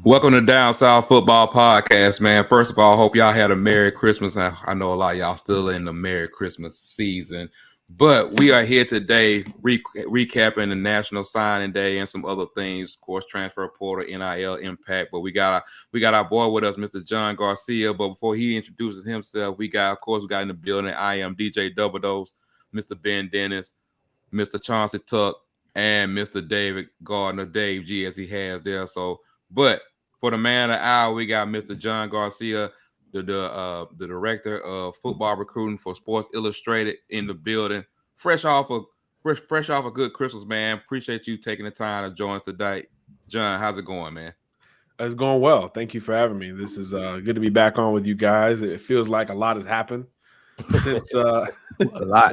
Welcome to Down South Football Podcast, man. First of all, I hope y'all had a Merry Christmas. I know a lot of y'all still in the Merry Christmas season, but we are here today recapping the National Signing Day and some other things, of course, transfer portal, NIL impact. But we got our boy with us, Mr. John Garcia. But before he introduces himself, we got in the building. I am DJ Double Dose, Mr. Ben Dennis, Mr. Chauncey Tuck, and Mr. David Gardner, Dave G, as he has there. But for the man of the hour, we got Mr. John Garcia, the director of football recruiting for Sports Illustrated, in the building. Fresh off a good Christmas, man. Appreciate you taking the time to join us today. John, how's it going, man? It's going well. Thank you for having me. This is good to be back on with you guys. It feels like a lot has happened since a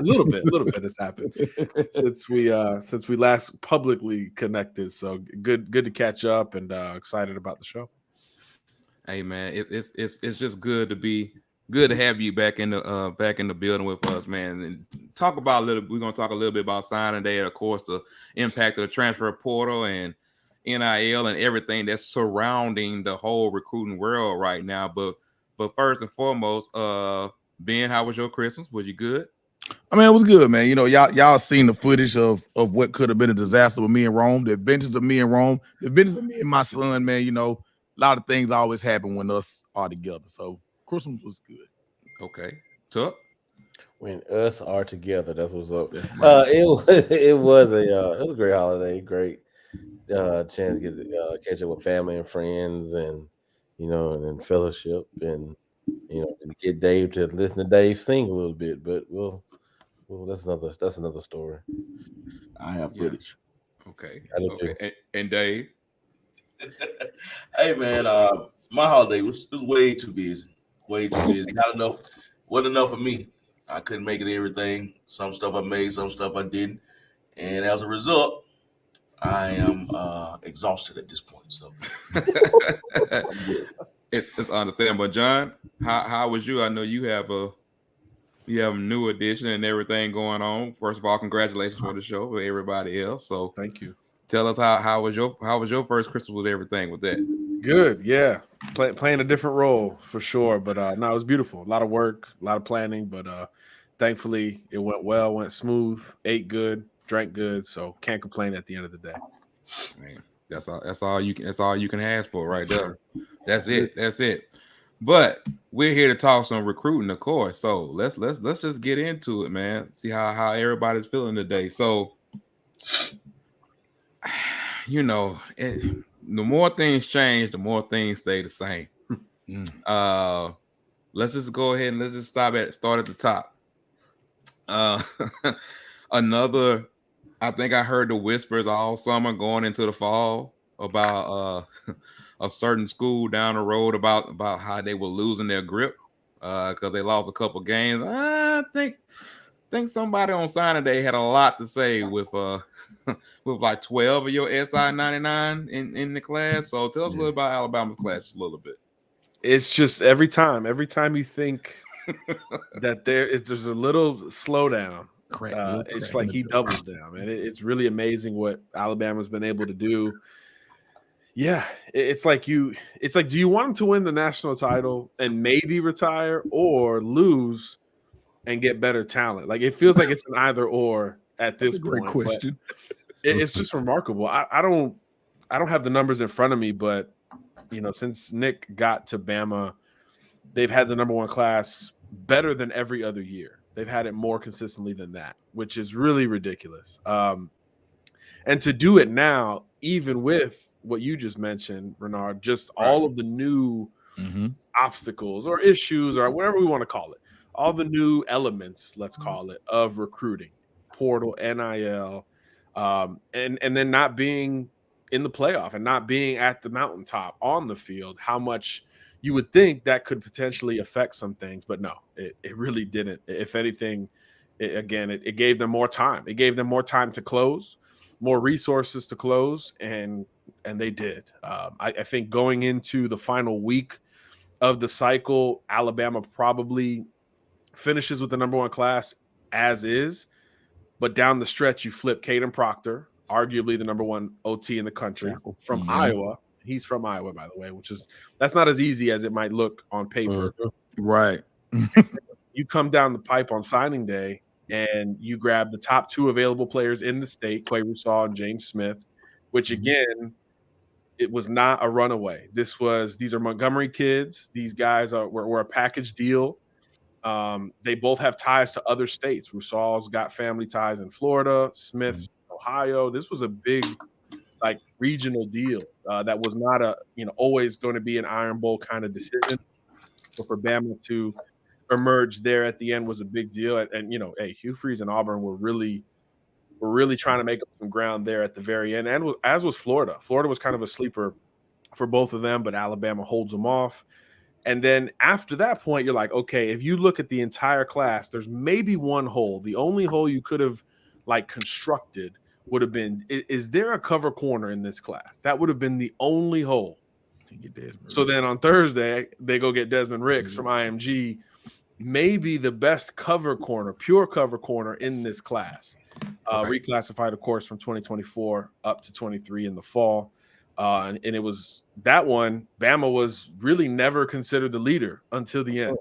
little bit has happened since we last publicly connected. So good to catch up and excited about the show. Hey man, it's just good to have you back in the building with us, man. And we're gonna talk a little bit about signing day, and of course the impact of the transfer portal and NIL and everything that's surrounding the whole recruiting world right now. But first and foremost, Ben, how was your Christmas? Was you good? I mean, it was good, man. You know, y'all seen the footage of what could have been a disaster with me in Rome, the adventures of me in Rome, the adventures of me and my son, man. You know, a lot of things always happen when us are together. So Christmas was good. Okay. Tuck? When us are together, that's what's up. It was a great holiday, great chance to get to catch up with family and friends, and and fellowship, and and get Dave to listen to Dave sing a little bit. But well, that's another story. I have footage. Okay. And Dave? Hey man, my holiday was way too busy. Way too busy. Wasn't enough for me. I couldn't make it everything. Some stuff I made, some stuff I didn't. And as a result, I am exhausted at this point. So it's understandable. John, how was you? I know you have a new edition and everything going on. First of all, congratulations for the show with everybody else. So Thank you. Tell us how was your first Christmas with everything with that? Good, yeah. Playing a different role for sure, but no, it was beautiful. A lot of work, a lot of planning, but thankfully it went well, went smooth, ate good, drank good, so can't complain at the end of the day. Man, that's all you can ask for right there. That's it. But we're here to talk some recruiting, of course. So let's just get into it, man. See how everybody's feeling today. So the more things change, the more things stay the same. Let's just go ahead and let's just start at the top. I think I heard the whispers all summer going into the fall about a certain school down the road about how they were losing their grip because they lost a couple games. I think somebody on signing day had a lot to say with with like 12 of your SI 99 in the class. So tell us a little about Alabama's class just a little bit. It's just every time you think that there's a little slowdown, it's like he doubles down, and it's really amazing what Alabama's been able to do. Yeah, it's like, do you want him to win the national title and maybe retire, or lose and get better talent? Like, it feels like it's an either or at this point. Great question. It's just remarkable. I don't have the numbers in front of me, but since Nick got to Bama, they've had the number one class better than every other year. They've had it more consistently than that, which is really ridiculous. And to do it now, even with what you just mentioned, Renard, just all of the new obstacles or issues or whatever we want to call it, all the new elements, let's call it, of recruiting, portal, NIL, and then not being in the playoff and not being at the mountaintop on the field, how much you would think that could potentially affect some things, but no, it really didn't. If anything, it gave them more time. It gave them more time to close, more resources to close, and they did. I think going into the final week of the cycle, Alabama probably finishes with the number one class as is, but down the stretch, you flip Caden Proctor, arguably the number one OT in the country, from Iowa, He's from Iowa, by the way, that's not as easy as it might look on paper. Right. You come down the pipe on signing day and you grab the top 2 available players in the state, Quay Russaw and James Smith, which again, it was not a runaway. These are Montgomery kids. These guys were a package deal. They both have ties to other states. Russaw's got family ties in Florida, Smith, Ohio. This was a big, like, regional deal that was not always going to be an Iron Bowl kind of decision. But for Bama to emerge there at the end was a big deal. And hey, Hugh Freeze and Auburn were really trying to make up some ground there at the very end. And as was Florida. Florida was kind of a sleeper for both of them, but Alabama holds them off. And then after that point, you're like, okay, if you look at the entire class, there's maybe one hole. The only hole you could have constructed would have been, is there a cover corner in this class? That would have been the only hole. So then on Thursday, they go get Desmond Ricks from IMG, maybe the best pure cover corner in this class. Reclassified, of course, from 2024 up to 23 in the fall. And it was that one. Bama was really never considered the leader until the end.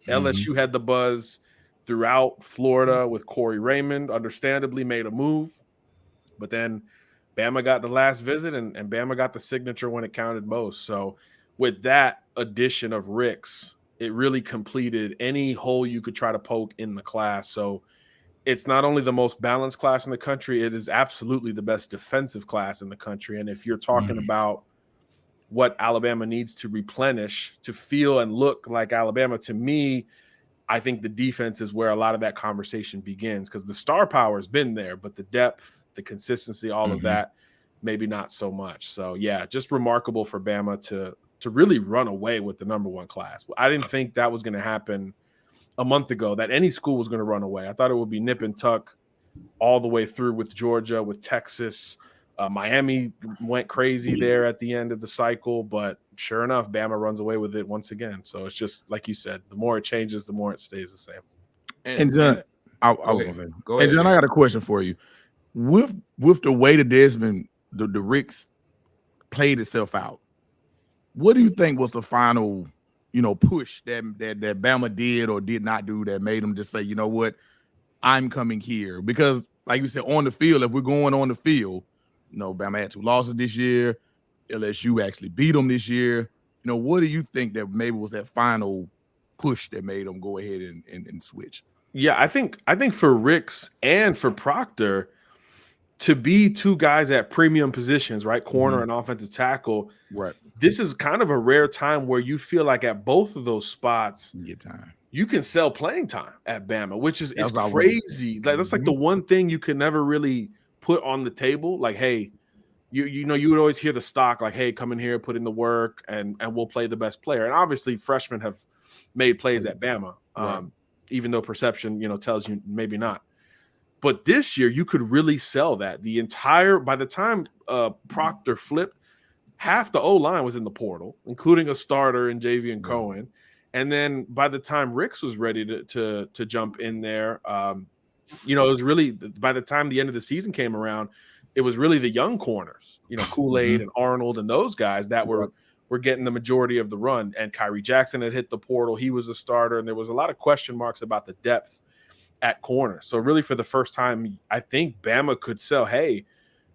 LSU had the buzz throughout Florida with Corey Raymond, understandably made a move. But then Bama got the last visit and Bama got the signature when it counted most. So with that addition of Ricks, it really completed any hole you could try to poke in the class. So it's not only the most balanced class in the country, it is absolutely the best defensive class in the country. And if you're talking about what Alabama needs to replenish to feel and look like Alabama, to me, I think the defense is where a lot of that conversation begins, because the star power has been there, but the depth, the consistency, all of that, maybe not so much. So, yeah, just remarkable for Bama to really run away with the number 1 class. I didn't think that was going to happen a month ago, that any school was going to run away. I thought it would be nip and tuck all the way through with Georgia, with Texas. Miami went crazy there at the end of the cycle, but sure enough, Bama runs away with it once again. So it's just like you said, the more it changes, the more it stays the same. And John, Go ahead, John, I got a question for you. With the way the Desmond, the Ricks played itself out, what do you think was the final push that Bama did or did not do that made them just say, you know what, I'm coming here? Because like you said, on the field, if we're going on the field, Bama had 2 losses this year. LSU actually beat them this year. What do you think that maybe was that final push that made them go ahead and switch? Yeah, I think for Ricks and for Proctor to be 2 guys at premium positions, right? Corner and offensive tackle. Right. This is kind of a rare time where you feel like at both of those spots, you can sell playing time at Bama, which is crazy. That's like the one thing you could never really put on the table. Like, hey, you would always hear the stock, like, hey, come in here, put in the work, and we'll play the best player. And obviously freshmen have made plays at Bama, even though perception, tells you maybe not. But this year you could really sell that. By the time Proctor flipped, half the O-line was in the portal, including a starter in Javian Cohen. And then by the time Ricks was ready to jump in there, it was really, by the time the end of the season came around, it was really the young corners, Kool-Aid and Arnold and those guys that were getting the majority of the run. And Kyrie Jackson had hit the portal. He was a starter. And there was a lot of question marks about the depth at corner. So really for the first time, I think Bama could sell, hey,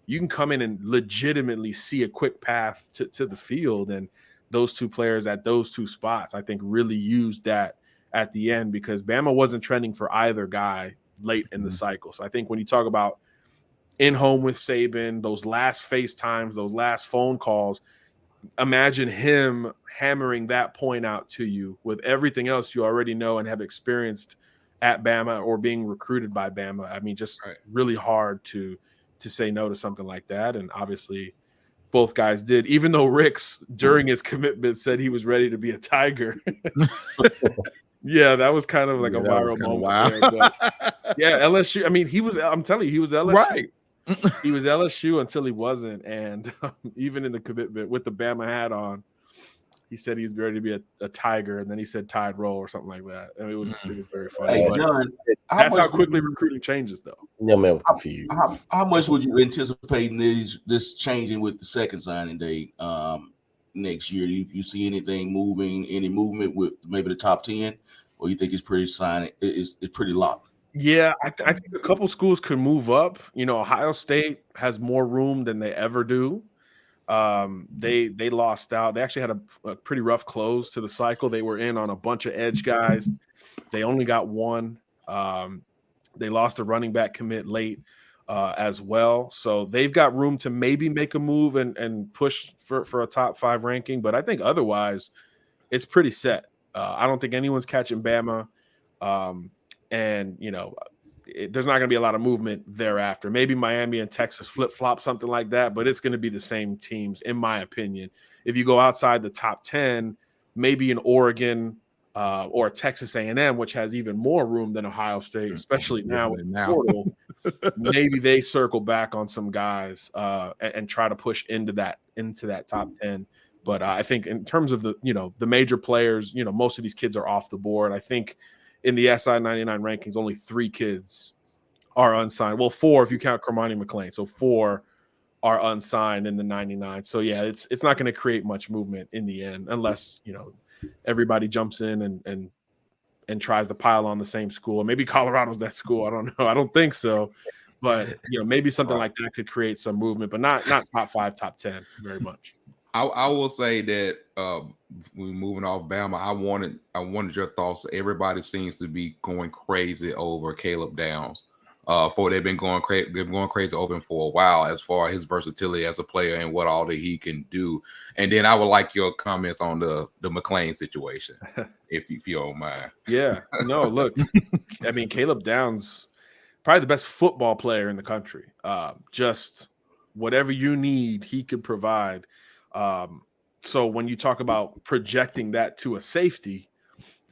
you can come in and legitimately see a quick path to the field. And those 2 players at those 2 spots, I think, really used that at the end, because Bama wasn't trending for either guy late in the cycle. So I think when you talk about in home with Saban, those last FaceTimes, those last phone calls, imagine him hammering that point out to you with everything else you already know and have experienced at Bama or being recruited by Bama. I mean, just really hard to say no to something like that. And obviously both guys did, even though Ricks during his commitment said he was ready to be a Tiger. Yeah, that was kind of like a viral moment. There, but yeah, LSU. I mean, I'm telling you, he was LSU. Right. He was LSU until he wasn't. And even in the commitment with the Bama hat on, he said he was ready to be a Tiger, and then he said Tide Roll or something like that. And it was very funny. Hey, But John, that's how much quickly recruiting changes, though. Yeah, man, was confused. how much would you anticipate this changing with the second signing day next year? Do you see any movement with maybe the top 10, or you think it's pretty it's pretty locked? Yeah, I think a couple schools could move up. Ohio State has more room than they ever do. They lost out. They actually had a pretty rough close to the cycle. They were in on a bunch of edge guys. They only got one. They lost a running back commit late as well. So they've got room to maybe make a move and push for a top 5 ranking. But I think otherwise, it's pretty set. I don't think anyone's catching Bama. And, there's not going to be a lot of movement thereafter. Maybe Miami and Texas flip-flop, something like that, but it's going to be the same teams, in my opinion. If you go outside the top 10, maybe in Oregon or Texas A&M, which has even more room than Ohio State, especially now with the portal, maybe they circle back on some guys and try to push into that top 10. But I think in terms of the major players, most of these kids are off the board. I think in the SI 99 rankings, only 3 kids are unsigned. Well, 4 if you count Cormani McClain. So 4 are unsigned in the 99. So yeah, it's not going to create much movement in the end, unless everybody jumps in and tries to pile on the same school. Maybe Colorado's that school. I don't know. I don't think so. But maybe something like that could create some movement, but not top 5, top 10 very much. I will say that we're moving off Bama. I wanted your thoughts. Everybody seems to be going crazy over Caleb Downs. They've been going crazy over him for a while as far as his versatility as a player and what all that he can do. And then I would like your comments on the McClain situation, if you don't mind. Yeah, no, look, I mean, Caleb Downs, probably the best football player in the country. Just whatever you need, he could provide. So when you talk about projecting that to a safety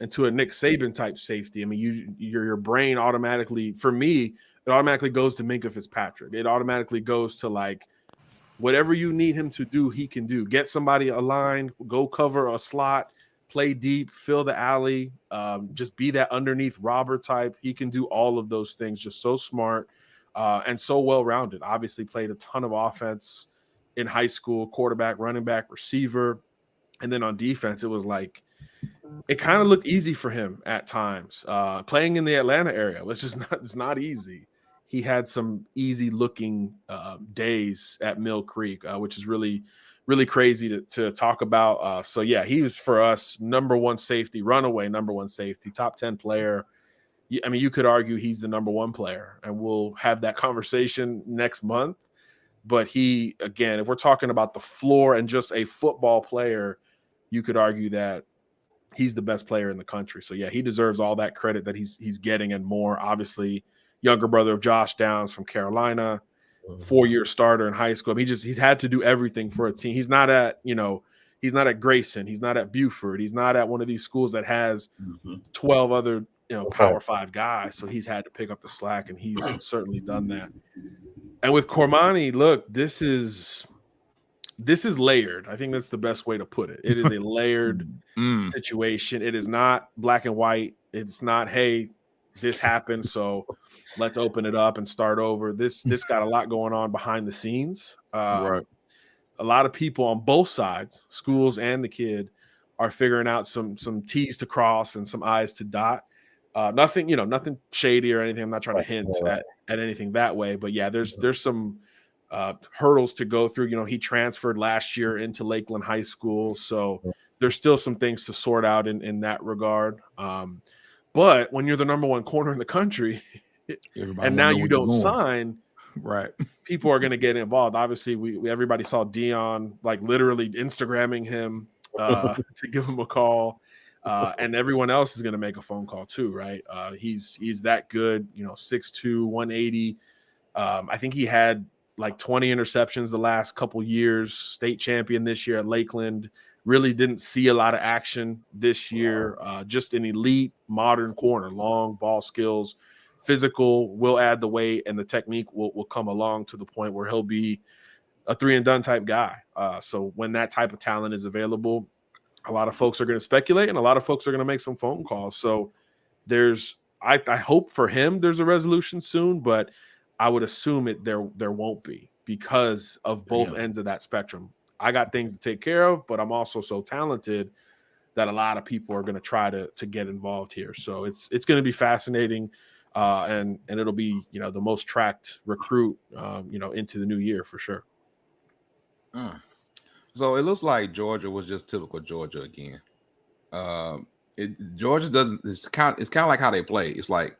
and to a Nick Saban type safety, I mean, your brain automatically, for me, it automatically goes to Minkah Fitzpatrick. It automatically goes to like whatever you need him to do, he can do. Get somebody aligned, go cover a slot, play deep, fill the alley, just be that underneath robber type. He can do all of those things. Just so smart and so well-rounded. Obviously played a ton of offense in high school, quarterback, running back, receiver. And then on defense, it was like, it kind of looked easy for him at times. Playing in the Atlanta area, it's not easy. He had some easy looking days at Mill Creek, which is really, really crazy to talk about. So yeah, he was for us number 1 safety, runaway number 1 safety, top 10 player. I mean, you could argue he's the number 1 player, and we'll have that conversation next month. But he, again, if we're talking about the floor and just a football player, you could argue that he's the best player in the country. So yeah, he deserves all that credit that he's getting and more. Obviously, younger brother of Josh Downs from Carolina, 4-year starter in high school. I mean, he's had to do everything for a team. He's not at Grayson. He's not at Buford. He's not at one of these schools that has 12 other Power 5 guys. So he's had to pick up the slack, and he's certainly done that. And with Cormani, look, this is layered. I think that's the best way to put it. It is a layered situation. It is not black and white. It's not, hey, this happened, so let's open it up and start over. This got a lot going on behind the scenes. Right. A lot of people on both sides, schools and the kid, are figuring out some T's to cross and some I's to dot. Nothing shady or anything. I'm not trying to hint at anything that way, but yeah, there's some hurdles to go through. He transferred last year into Lakeland High School, so there's still some things to sort out in that regard. But when you're the number 1 corner in the country, and now you don't sign, right? People are going to get involved. Obviously, everybody saw Dion like literally Instagramming him to give him a call. And everyone else is going to make a phone call too, right? He's that good, 6'2", 180. I think he had like 20 interceptions the last couple years, state champion this year at Lakeland. Really didn't see a lot of action this year. Just an elite modern corner, long ball skills, physical, will add the weight, and the technique will come along to the point where he'll be a 3-and-done type guy. So when that type of talent is available, A lot of folks are going to speculate, and a lot of folks are going to make some phone calls. So I hope for him there's a resolution soon, but I would assume there won't be because of both ends of that spectrum. I got things to take care of, but I'm also so talented that a lot of people are going to try to get involved here. So it's going to be fascinating, and it'll be the most tracked recruit into the new year for sure. So it looks like Georgia was just typical Georgia again. Georgia doesn't. It's kind of like how they play. It's like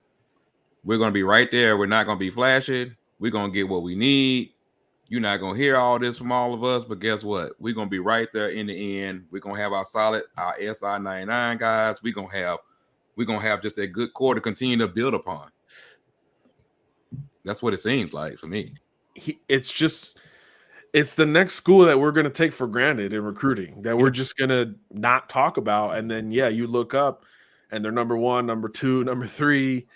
we're going to be right there. We're not going to be flashy. We're going to get what we need. You're not going to hear all this from all of us, but guess what? We're going to be right there in the end. We're going to have our SI 99 guys. We're going to have just a good core to continue to build upon. That's what it seems like for me. It's the next school that we're going to take for granted in recruiting that we're just going to not talk about. And then, you look up and they're number 1, number 2, number 3.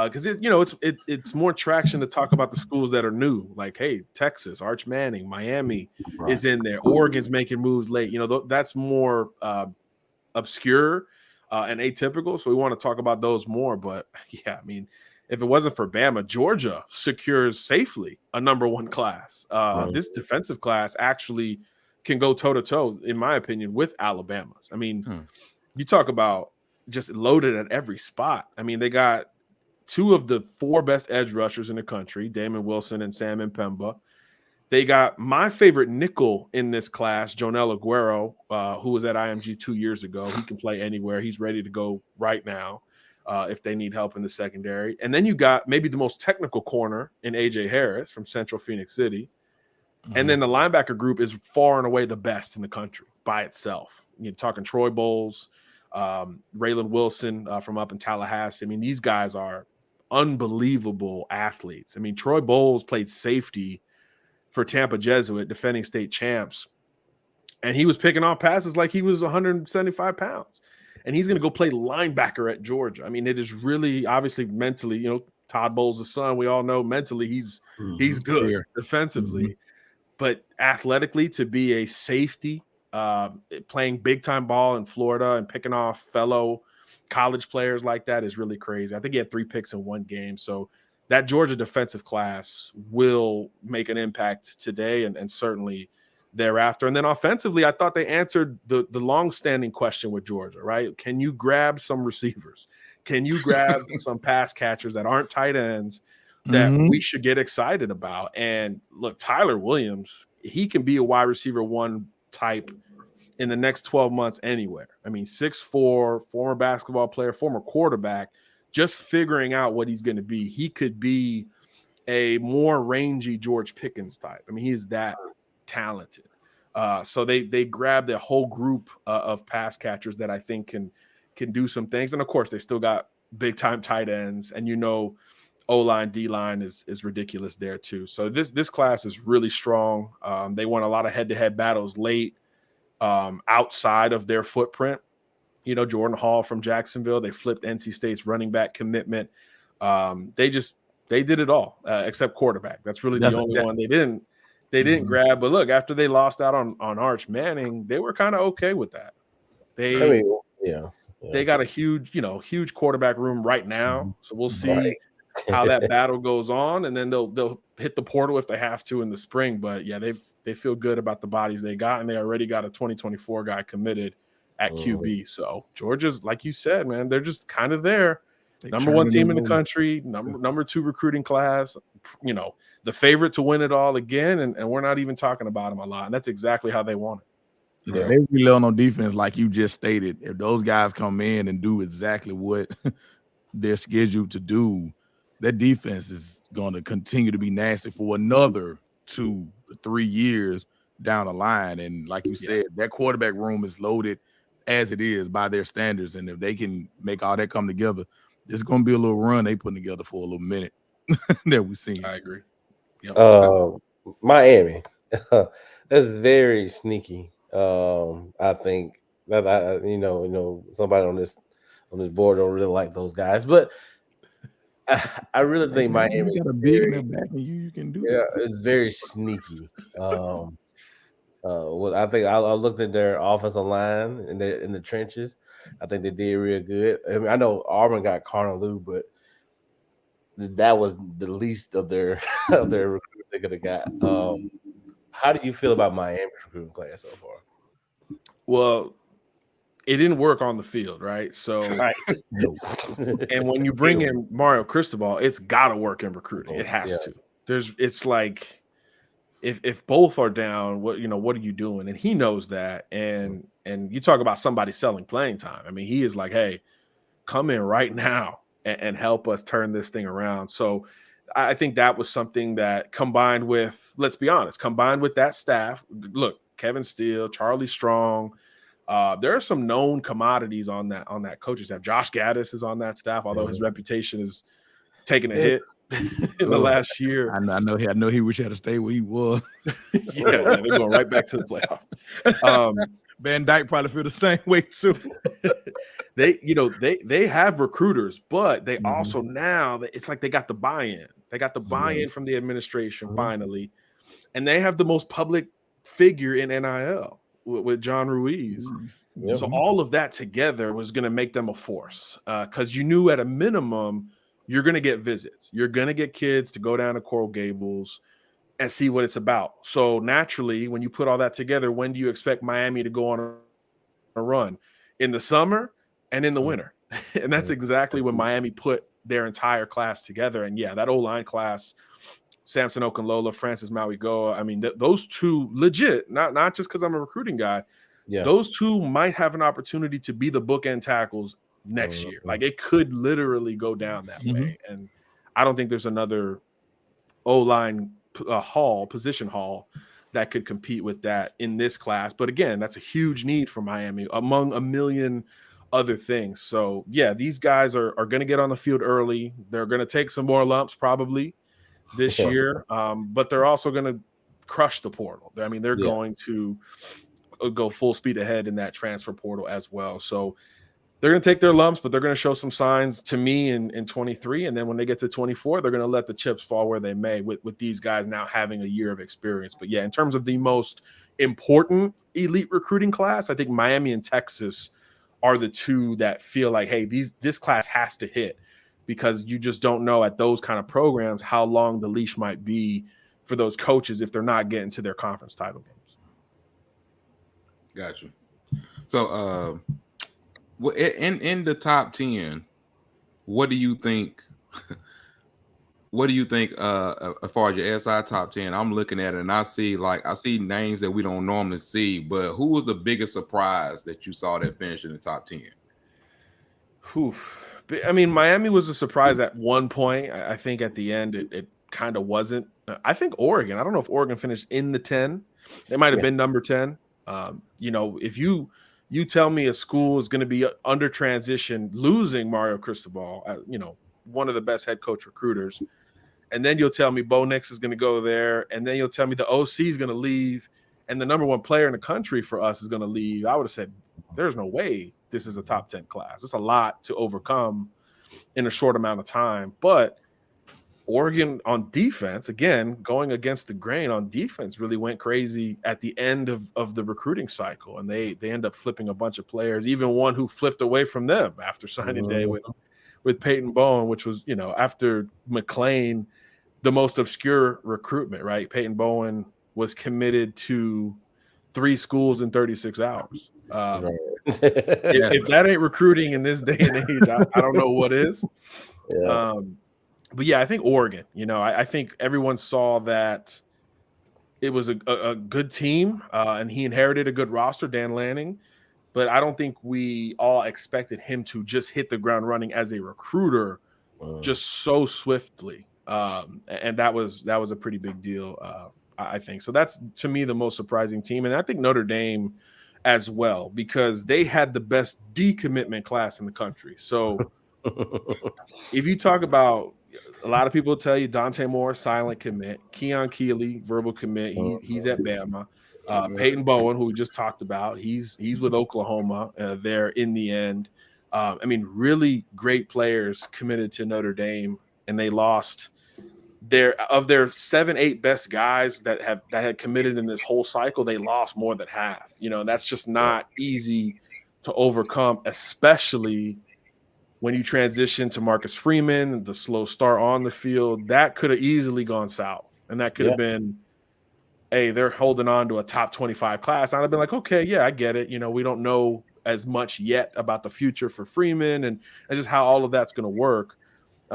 Because it's more traction to talk about the schools that are new, like hey, Texas, Arch Manning, Miami is in there, Oregon's making moves late. That's more obscure and atypical, so we want to talk about those more. But I mean, if it wasn't for Bama, Georgia secures safely a number 1 class. This defensive class actually can go toe to toe, in my opinion, with Alabama's. I mean, you talk about just loaded at every spot. I mean, they got 2 of the 4 best edge rushers in the country, Damon Wilson and Sam Mpemba. They got my favorite nickel in this class, Jonel Aguero, who was at IMG 2 years ago. He can play anywhere. He's ready to go right now if they need help in the secondary. And then you got maybe the most technical corner in A.J. Harris from Central Phoenix City. And then the linebacker group is far and away the best in the country by itself. You're talking Troy Bowles, Raylan Wilson from up in Tallahassee. I mean, these guys are unbelievable athletes. I mean, Troy Bowles played safety for Tampa Jesuit, defending state champs, and he was picking off passes like he was 175 pounds, and he's going to go play linebacker at Georgia. I mean, it is really obviously mentally, Todd Bowles' son, we all know mentally he's good defensively, but athletically to be a safety, playing big time ball in Florida and picking off fellow college players like that is really crazy. I think he had 3 picks in 1 game. So that Georgia defensive class will make an impact today and certainly thereafter. And then offensively, I thought they answered the long-standing question with Georgia, right? Can you grab some receivers? Can you grab some pass catchers that aren't tight ends that we should get excited about? And look, Tyler Williams, he can be a wide receiver 1 type in the next 12 months anywhere. I mean, 6'4", former basketball player, former quarterback, just figuring out what he's going to be. He could be a more rangy George Pickens type. I mean, he is that talented. So they grabbed a whole group of pass catchers that I think can do some things. And of course, they still got big time tight ends, and O-line, D-line is ridiculous there too. So this class is really strong. They won a lot of head-to-head battles late. Outside of their footprint, Jordan Hall from Jacksonville, they flipped NC State's running back commitment. They did it all except quarterback. That's really the only one they didn't grab. But look, after they lost out on Arch Manning, they were kind of okay with that. They got a huge quarterback room right now. So we'll see how that battle goes on, and then they'll hit the portal if they have to in the spring. But yeah, they feel good about the bodies they got, and they already got a 2024 guy committed at QB. So Georgia's, like you said, man, they're just kind of there. Number 1 team in the country, number 2 recruiting class, the favorite to win it all again, and we're not even talking about them a lot. And that's exactly how they want it. Yeah, they rely on defense, like you just stated. If those guys come in and do exactly what they're scheduled to do, that defense is going to continue to be nasty for another 2 or 3 years down the line. And like you said, that quarterback room is loaded as it is by their standards. And if they can make all that come together, there's going to be a little run they putting together for a little minute that we've seen. I agree. Yep. Miami, that's very sneaky. I think that somebody on this board don't really like those guys, but I really think Miami got a big in their back, and you can do. Yeah, it's very sneaky. Well, I think I looked at their offensive line in the trenches. I think they did real good. I mean, I know Auburn got Carnelou, but that was the least of their of their recruits they could have got. How do you feel about Miami's recruiting class so far? Well, it didn't work on the field, right? So, Right. and when you bring in Mario Cristobal, it's got to work in recruiting. It has to. It's like if both are down, what are you doing? And he knows that. And you talk about somebody selling playing time. I mean, he is like, hey, come in right now and help us turn this thing around. So I think that was something that combined with, let's be honest, combined with that staff. Look, Kevin Steele, Charlie Strong. There are some known commodities on that coaching staff. Josh Gaddis is on that staff, although his reputation is taking a hit in the last year. I know he wish he had to stay where he was. Yeah, man, they're going right back to the playoff. Van Dyke probably feel the same way too. They have recruiters, but they also now it's like they got the buy-in. They got the buy-in from the administration finally, and they have the most public figure in NIL with John Ruiz. So all of that together was going to make them a force because you knew at a minimum you're going to get visits. You're going to get kids to go down to Coral Gables and see what it's about. So naturally, when you put all that together, when do you expect Miami to go on a run? In the summer and in the winter. And that's exactly when Miami put their entire class together. And yeah, that O-line class, Samson Okunlola, Francis Mauigoa, I mean, those two legit, not just because I'm a recruiting guy, those two might have an opportunity to be the bookend tackles next year. Like it could literally go down that way. And I don't think there's another O-line position hall that could compete with that in this class. But again, that's a huge need for Miami among a million other things. So yeah, these guys are going to get on the field early. They're going to take some more lumps probably this year, but they're also going to crush the portal. I mean, they're going to go full speed ahead in that transfer portal as well. So they're going to take their lumps, but they're going to show some signs to me in 23. And then when they get to 24, they're going to let the chips fall where they may with these guys now having a year of experience. But yeah, in terms of the most important elite recruiting class, I think Miami and Texas are the two that feel like, hey, this class has to hit because you just don't know at those kind of programs how long the leash might be for those coaches if they're not getting to their conference title games. Gotcha. So, in the top 10, what do you think? What do you think as far as your SI top 10? I'm looking at it and I see names that we don't normally see, but who was the biggest surprise that you saw that finished in the top 10? I mean, Miami was a surprise at one point. I think at the end it kind of wasn't. I think Oregon. I don't know if Oregon finished in the 10. They might have been number 10. If you tell me a school is going to be under transition, losing Mario Cristobal, one of the best head coach recruiters, and then you'll tell me Bo Nix is going to go there, and then you'll tell me the OC is going to leave, and the number one player in the country for us is going to leave, I would have said, there's no way this is a top 10 class. It's a lot to overcome in a short amount of time. But Oregon on defense, again, going against the grain on defense, really went crazy at the end of the recruiting cycle. And they end up flipping a bunch of players, even one who flipped away from them after signing day with Peyton Bowen, which was, after McLean, the most obscure recruitment, right? Peyton Bowen was committed to 3 schools in 36 hours. If that ain't recruiting in this day and age, I don't know what is. But yeah, I think Oregon, I think everyone saw that it was a good team and he inherited a good roster, Dan Lanning. But I don't think we all expected him to just hit the ground running as a recruiter just so swiftly. And that was a pretty big deal, I think. So that's, to me, the most surprising team. And I think Notre Dame as well, because they had the best decommitment class in the country. So if you talk about, a lot of people tell you Dante Moore, silent commit, Keon Keeley, verbal commit. He's at Bama. Peyton Bowen, who we just talked about, he's with Oklahoma there in the end. I mean, really great players committed to Notre Dame, and they lost their 7-8 best guys that had committed in this whole cycle, they lost more than half. That's just not easy to overcome, especially when you transition to Marcus Freeman, the slow start on the field. That could have easily gone south, and that could have been, hey, they're holding on to a top 25 class. I'd have been like, okay, yeah, I get it. We don't know as much yet about the future for Freeman and just how all of that's going to work.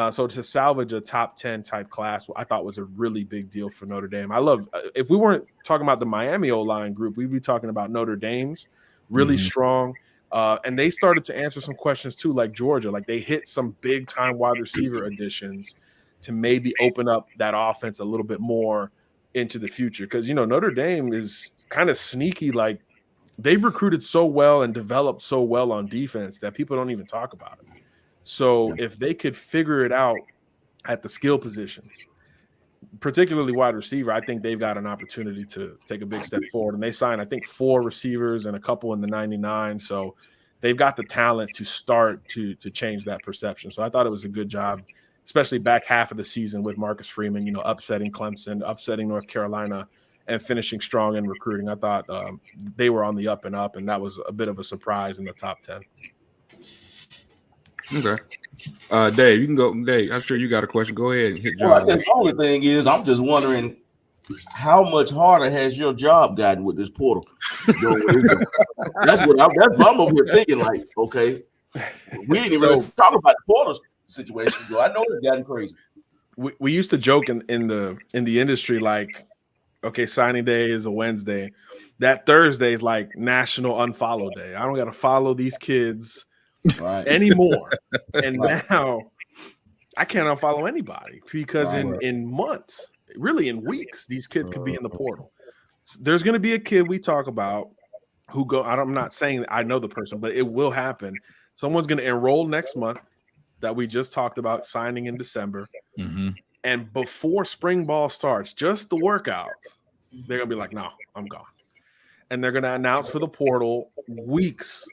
So to salvage a top 10 type class, I thought was a really big deal for Notre Dame. I love, if we weren't talking about the Miami O-line group, we'd be talking about Notre Dame's really strong. And they started to answer some questions too, like Georgia. Like they hit some big time wide receiver additions to maybe open up that offense a little bit more into the future. Because, Notre Dame is kind of sneaky. Like they've recruited so well and developed so well on defense that people don't even talk about it. So if they could figure it out at the skill positions, particularly wide receiver, I think they've got an opportunity to take a big step forward. And they signed, I think, 4 receivers and a couple in the 99. So they've got the talent to start to change that perception. So I thought it was a good job, especially back half of the season with Marcus Freeman, upsetting Clemson, upsetting North Carolina, and finishing strong in recruiting. I thought they were on the up and up, and that was a bit of a surprise in the top 10. Okay. Dave, you can go. Dave, I'm sure you got a question. Go ahead and hit John. Well, the only thing is, I'm just wondering how much harder has your job gotten with this portal? That's what I'm over here thinking. Like, okay, we didn't even talk about the portal situation. So I know it's gotten crazy. We used to joke in the industry, like, okay, signing day is a Wednesday. That Thursday is like National Unfollow Day. I don't got to follow these kids anymore. And now I can't unfollow anybody because in months, really in weeks, these kids could be in the portal. So there's going to be a kid we talk about who I'm not saying that I know the person, but it will happen. Someone's going to enroll next month that we just talked about signing in December. Mm-hmm. And before spring ball starts, just the workouts, they're going to be like, no, I'm gone. And they're going to announce for the portal weeks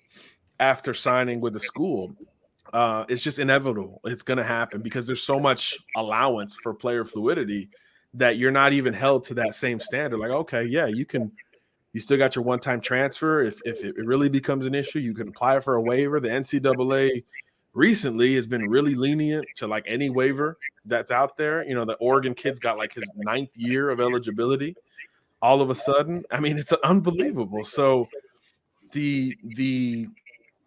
after signing with the school. It's just inevitable. It's going to happen because there's so much allowance for player fluidity that you're not even held to that same standard. Like, okay, yeah, you still got your one-time transfer. If it really becomes an issue, you can apply for a waiver. The NCAA recently has been really lenient to like any waiver that's out there. The Oregon kid's got like his 9th year of eligibility all of a sudden. I mean, it's unbelievable. So the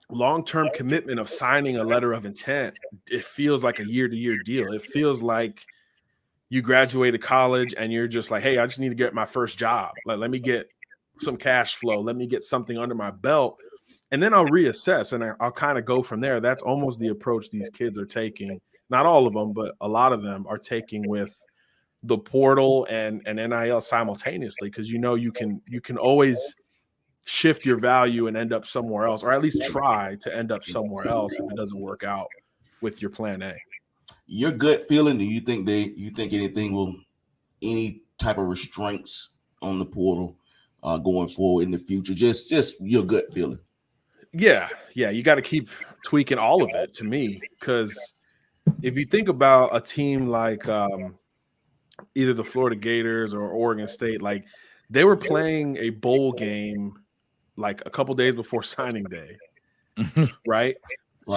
long-term commitment of signing a letter of intent, it feels like a year-to-year deal. It feels like you graduated college and you're just like, hey, I just need to get my first job. Like, let me get some cash flow. Let me get something under my belt. And then I'll reassess and I'll kind of go from there. That's almost the approach these kids are taking. Not all of them, but a lot of them are taking with the portal and NIL simultaneously, because you can always shift your value and end up somewhere else, or at least try to end up somewhere else if it doesn't work out with your plan A. Your gut feeling, do you think any type of restraints on the portal going forward in the future? Just your gut feeling. Yeah, you got to keep tweaking all of it, to me, because if you think about a team like either the Florida Gators or Oregon State, like they were playing a bowl game like a couple days before signing day, right?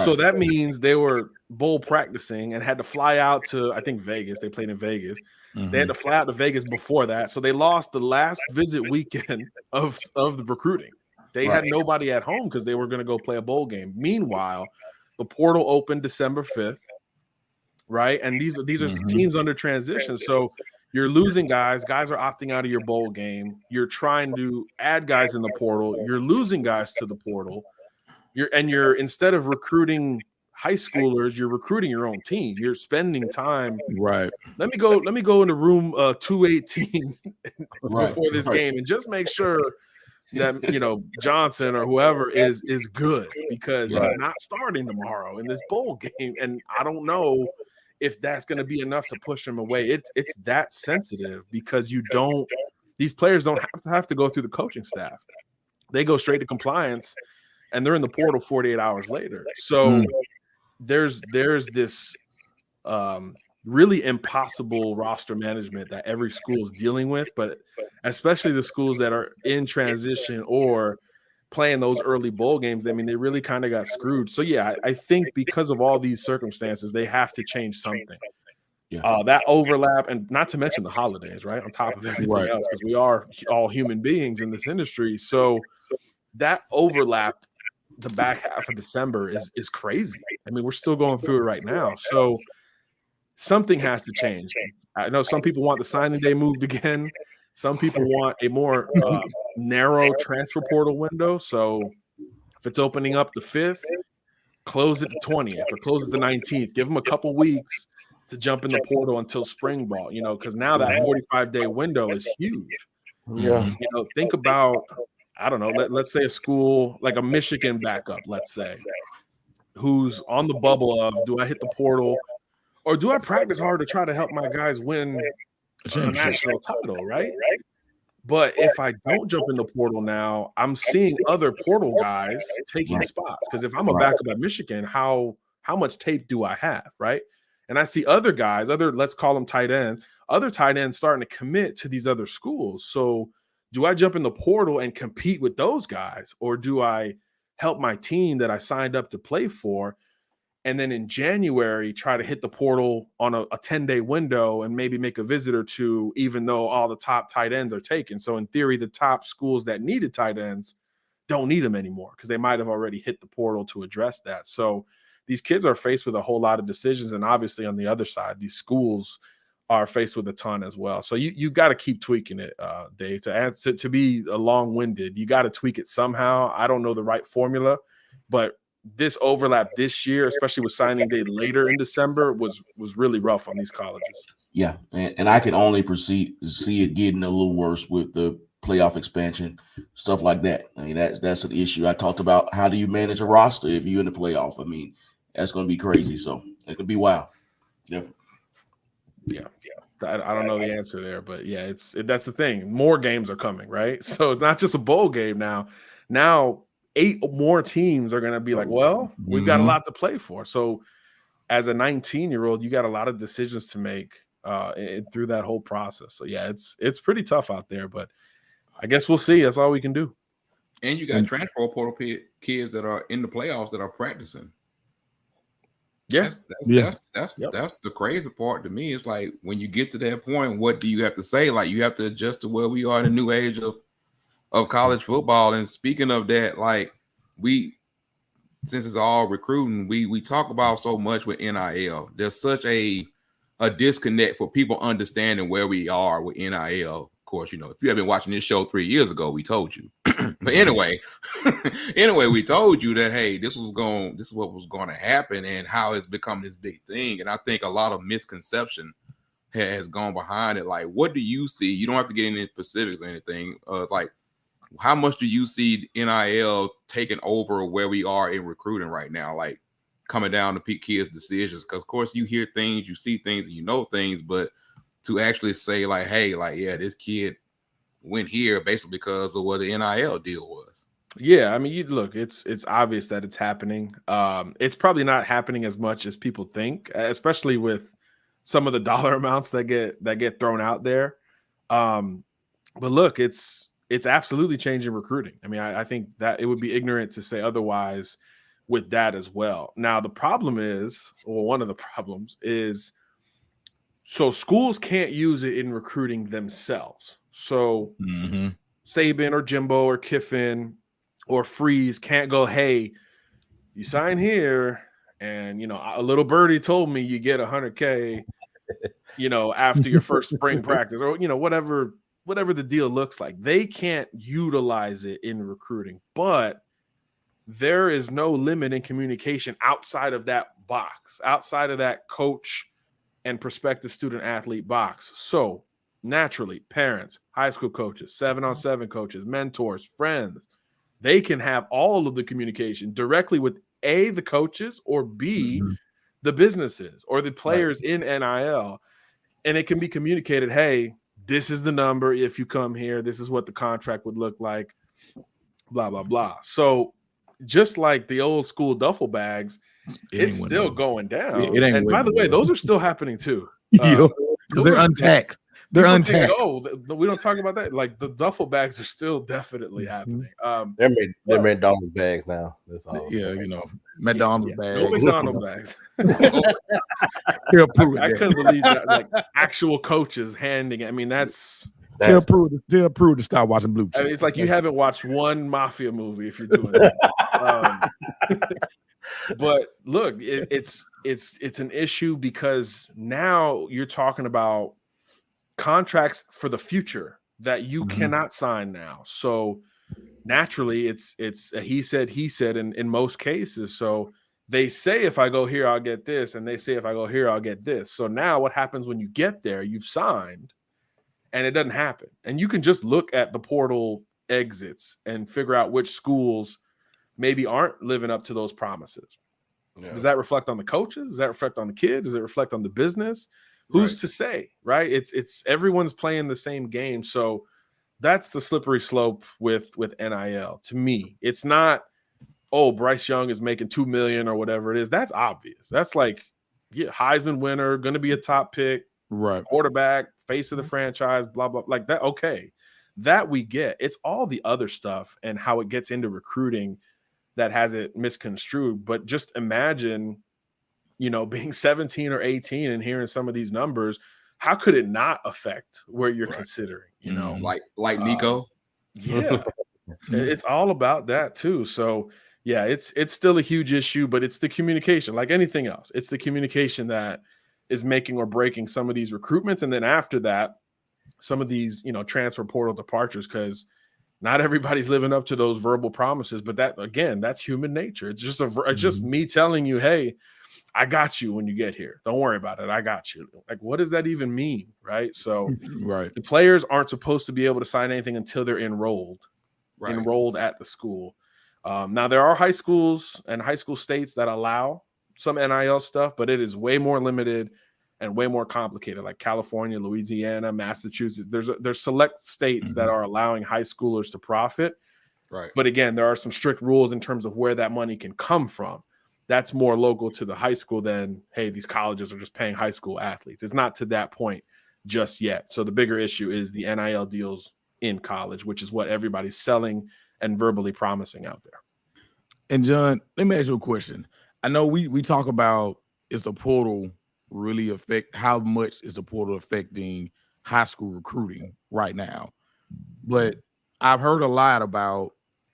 So that means they were bowl practicing and had to fly out to, I think, Vegas. They played in Vegas. Mm-hmm. They had to fly out to Vegas before that. So they lost the last visit weekend of the recruiting. They had nobody at home because they were going to go play a bowl game. Meanwhile, the portal opened December 5th, right? And these are teams under transition. So you're losing guys. Guys are opting out of your bowl game. You're trying to add guys in the portal. You're losing guys to the portal. You're instead of recruiting high schoolers, you're recruiting your own team. You're spending time. Right. Let me go into room 218 before this game and just make sure that Johnson or whoever is good, because he's not starting tomorrow in this bowl game. And I don't know if that's going to be enough to push him away. It's that sensitive, because these players don't have to go through the coaching staff. They go straight to compliance and they're in the portal 48 hours later. So there's this really impossible roster management that every school is dealing with, but especially the schools that are in transition or playing those early bowl games. I mean, they really kind of got screwed. So yeah, I think because of all these circumstances, they have to change something. Yeah. That overlap, and not to mention the holidays, right? On top of everything else, because we are all human beings in this industry. So that overlap, the back half of December is crazy. I mean, we're still going through it right now. So something has to change. I know some people want the signing day moved again. Some people want a more narrow transfer portal window. So if it's opening up the 5th, close it the 20th or close it the 19th. Give them a couple weeks to jump in the portal until spring ball, because now that 45-day window is huge. Yeah. Think about, I don't know, let's say a school like a Michigan backup, let's say, who's on the bubble of, do I hit the portal or do I practice hard to try to help my guys win a national title, right? But if I don't jump in the portal now, I'm seeing other portal guys taking spots. Because if I'm a backup at Michigan, how much tape do I have, right? And I see other guys, let's call them tight ends, other tight ends starting to commit to these other schools. So do I jump in the portal and compete with those guys? Or do I help my team that I signed up to play for? And then in January, try to hit the portal on a 10-day window and maybe make a visit or two, even though all the top tight ends are taken. So in theory, the top schools that needed tight ends don't need them anymore because they might have already hit the portal to address that. So these kids are faced with a whole lot of decisions. And obviously on the other side, these schools are faced with a ton as well. So you got to keep tweaking it, Dave. To be long-winded, you got to tweak it somehow. I don't know the right formula, but this overlap this year, especially with signing day later in December, was really rough on these colleges. Yeah, and I can only see it getting a little worse with the playoff expansion, stuff like that. I mean, that's an issue. I talked about how do you manage a roster if you're in the playoff. I mean, that's going to be crazy. So it could be wild. Definitely. Yeah. I don't know the answer there, but yeah, that's the thing. More games are coming, right? So it's not just a bowl game now. Now 8 more teams are going to be like, well, we've got a lot to play for. So as a 19-year-old, you got a lot of decisions to make through that whole process. So yeah, it's pretty tough out there, but I guess we'll see. That's all we can do. And you got transfer portal kids that are in the playoffs that are practicing. Yeah. That's the crazy part to me. It's like when you get to that point, what do you have to say? Like you have to adjust to where we are in the new age of college football. And speaking of that, like since it's all recruiting, we talk about so much with NIL. There's such a disconnect for people understanding where we are with NIL. Of course, if you have been watching this show 3 years ago, we told you. But anyway, we told you that, hey, this is what was going to happen and how it's become this big thing. And I think a lot of misconception has gone behind it. Like, what do you see? You don't have to get into specifics or anything. It's like, how much do you see NIL taking over where we are in recruiting right now? Like coming down to kids' decisions? Because of course you hear things, you see things, and you know things, but to actually say like, hey, like, yeah, this kid went here basically because of what the NIL deal was. Yeah, I mean, look, it's obvious that it's happening. It's probably not happening as much as people think, especially with some of the dollar amounts that get thrown out there. But look, it's absolutely changing recruiting. I mean, I think that it would be ignorant to say otherwise with that as well. Now, the problem is, or one of the problems is, so schools can't use it in recruiting themselves. So Saban or Jimbo or Kiffin or Freeze can't go, hey, you sign here and, a little birdie told me you get $100K, after your first spring practice or, whatever the deal looks like. They can't utilize it in recruiting, but there is no limit in communication outside of that box, outside of that coach and prospective student athlete box. So naturally, parents, high school coaches, 7-on-7 coaches, mentors, friends, they can have all of the communication directly with A, the coaches, or B, the businesses or the players in NIL. And it can be communicated, hey, this is the number. If you come here, this is what the contract would look like, blah, blah, blah. So just like the old school duffel bags, It's still going down. It ain't. And by the way, those are still happening too. Because they're untaxed. They're untaxed. We don't talk about that. Like the duffel bags are still definitely happening. They're McDonald's bags now. That's all. Yeah, McDonald's bags. No McDonald's bags. I couldn't believe that. Like actual coaches handing it. I mean, tell Prue to stop watching Blue Chips. I mean, it's like you haven't watched one mafia movie if you're doing that. But look, it's an issue because now you're talking about contracts for the future that you cannot sign now. So naturally, it's a he said in most cases. So they say if I go here, I'll get this, and they say if I go here, I'll get this. So now what happens when you get there? You've signed, and it doesn't happen. And you can just look at the portal exits and figure out which schools maybe aren't living up to those promises. Yeah. Does that reflect on the coaches? Does that reflect on the kids? Does it reflect on the business? Who's to say, right? It's everyone's playing the same game. So that's the slippery slope with NIL. To me, it's not, oh, Bryce Young is making $2 million or whatever it is. That's obvious. That's like, Heisman winner, going to be a top pick, right? Quarterback, face of the franchise, blah, blah, like that. Okay, that we get. It's all the other stuff and how it gets into recruiting that has it misconstrued. But just imagine, being 17 or 18 and hearing some of these numbers, how could it not affect where you're considering, like Nico? Yeah, it's all about that too. So yeah, it's still a huge issue, but it's the communication, like anything else. It's the communication that is making or breaking some of these recruitments. And then after that, some of these, transfer portal departures, because not everybody's living up to those verbal promises. But that, again, that's human nature. It's just it's just me telling you, hey, I got you when you get here. Don't worry about it. I got you. Like, what does that even mean? Right. So the players aren't supposed to be able to sign anything until they're enrolled at the school. Now, there are high schools and high school states that allow some NIL stuff, but it is way more limited and way more complicated, like California, Louisiana, Massachusetts. There's select states that are allowing high schoolers to profit. Right. But again, there are some strict rules in terms of where that money can come from. That's more local to the high school than, hey, these colleges are just paying high school athletes. It's not to that point just yet. So the bigger issue is the NIL deals in college, which is what everybody's selling and verbally promising out there. And John, let me ask you a question. I know we talk about, is the portal really how much is the portal affecting high school recruiting right now? But I've heard a lot about,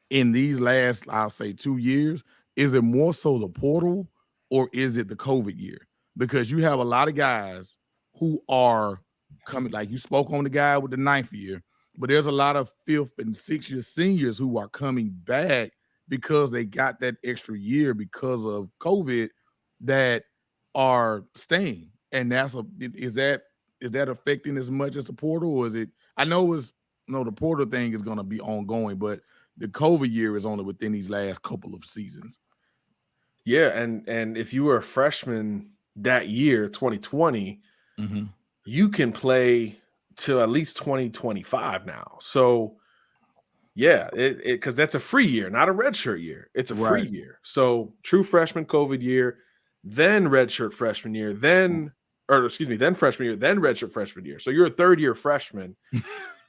in these last, I'll say 2 years, is it more so the portal or is it the COVID year? Because you have a lot of guys who are coming, like you spoke on the guy with the 9th year, but there's a lot of 5th and 6th year seniors who are coming back because they got that extra year because of COVID that are staying. And is that affecting as much as the portal, or is it? I know the portal thing is going to be ongoing, but the COVID year is only within these last couple of seasons. Yeah, and if you were a freshman that year, 2020, you can play to at least 2025 now. So yeah, because that's a free year, not a redshirt year. It's a free year. So true freshman COVID year, then redshirt freshman year, then freshman year, then redshirt freshman year. So you're a third-year freshman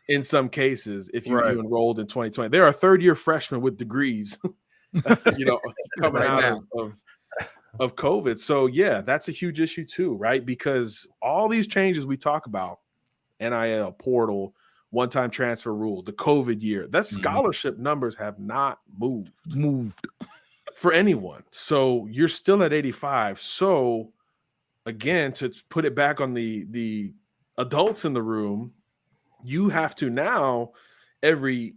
in some cases if you enrolled in 2020. There are third-year freshmen with degrees, coming out of COVID. So yeah, that's a huge issue too, right? Because all these changes we talk about, NIL, portal, one-time transfer rule, the COVID year, that scholarship numbers have not moved for anyone. So you're still at 85. So again, to put it back on the adults in the room, you have to now every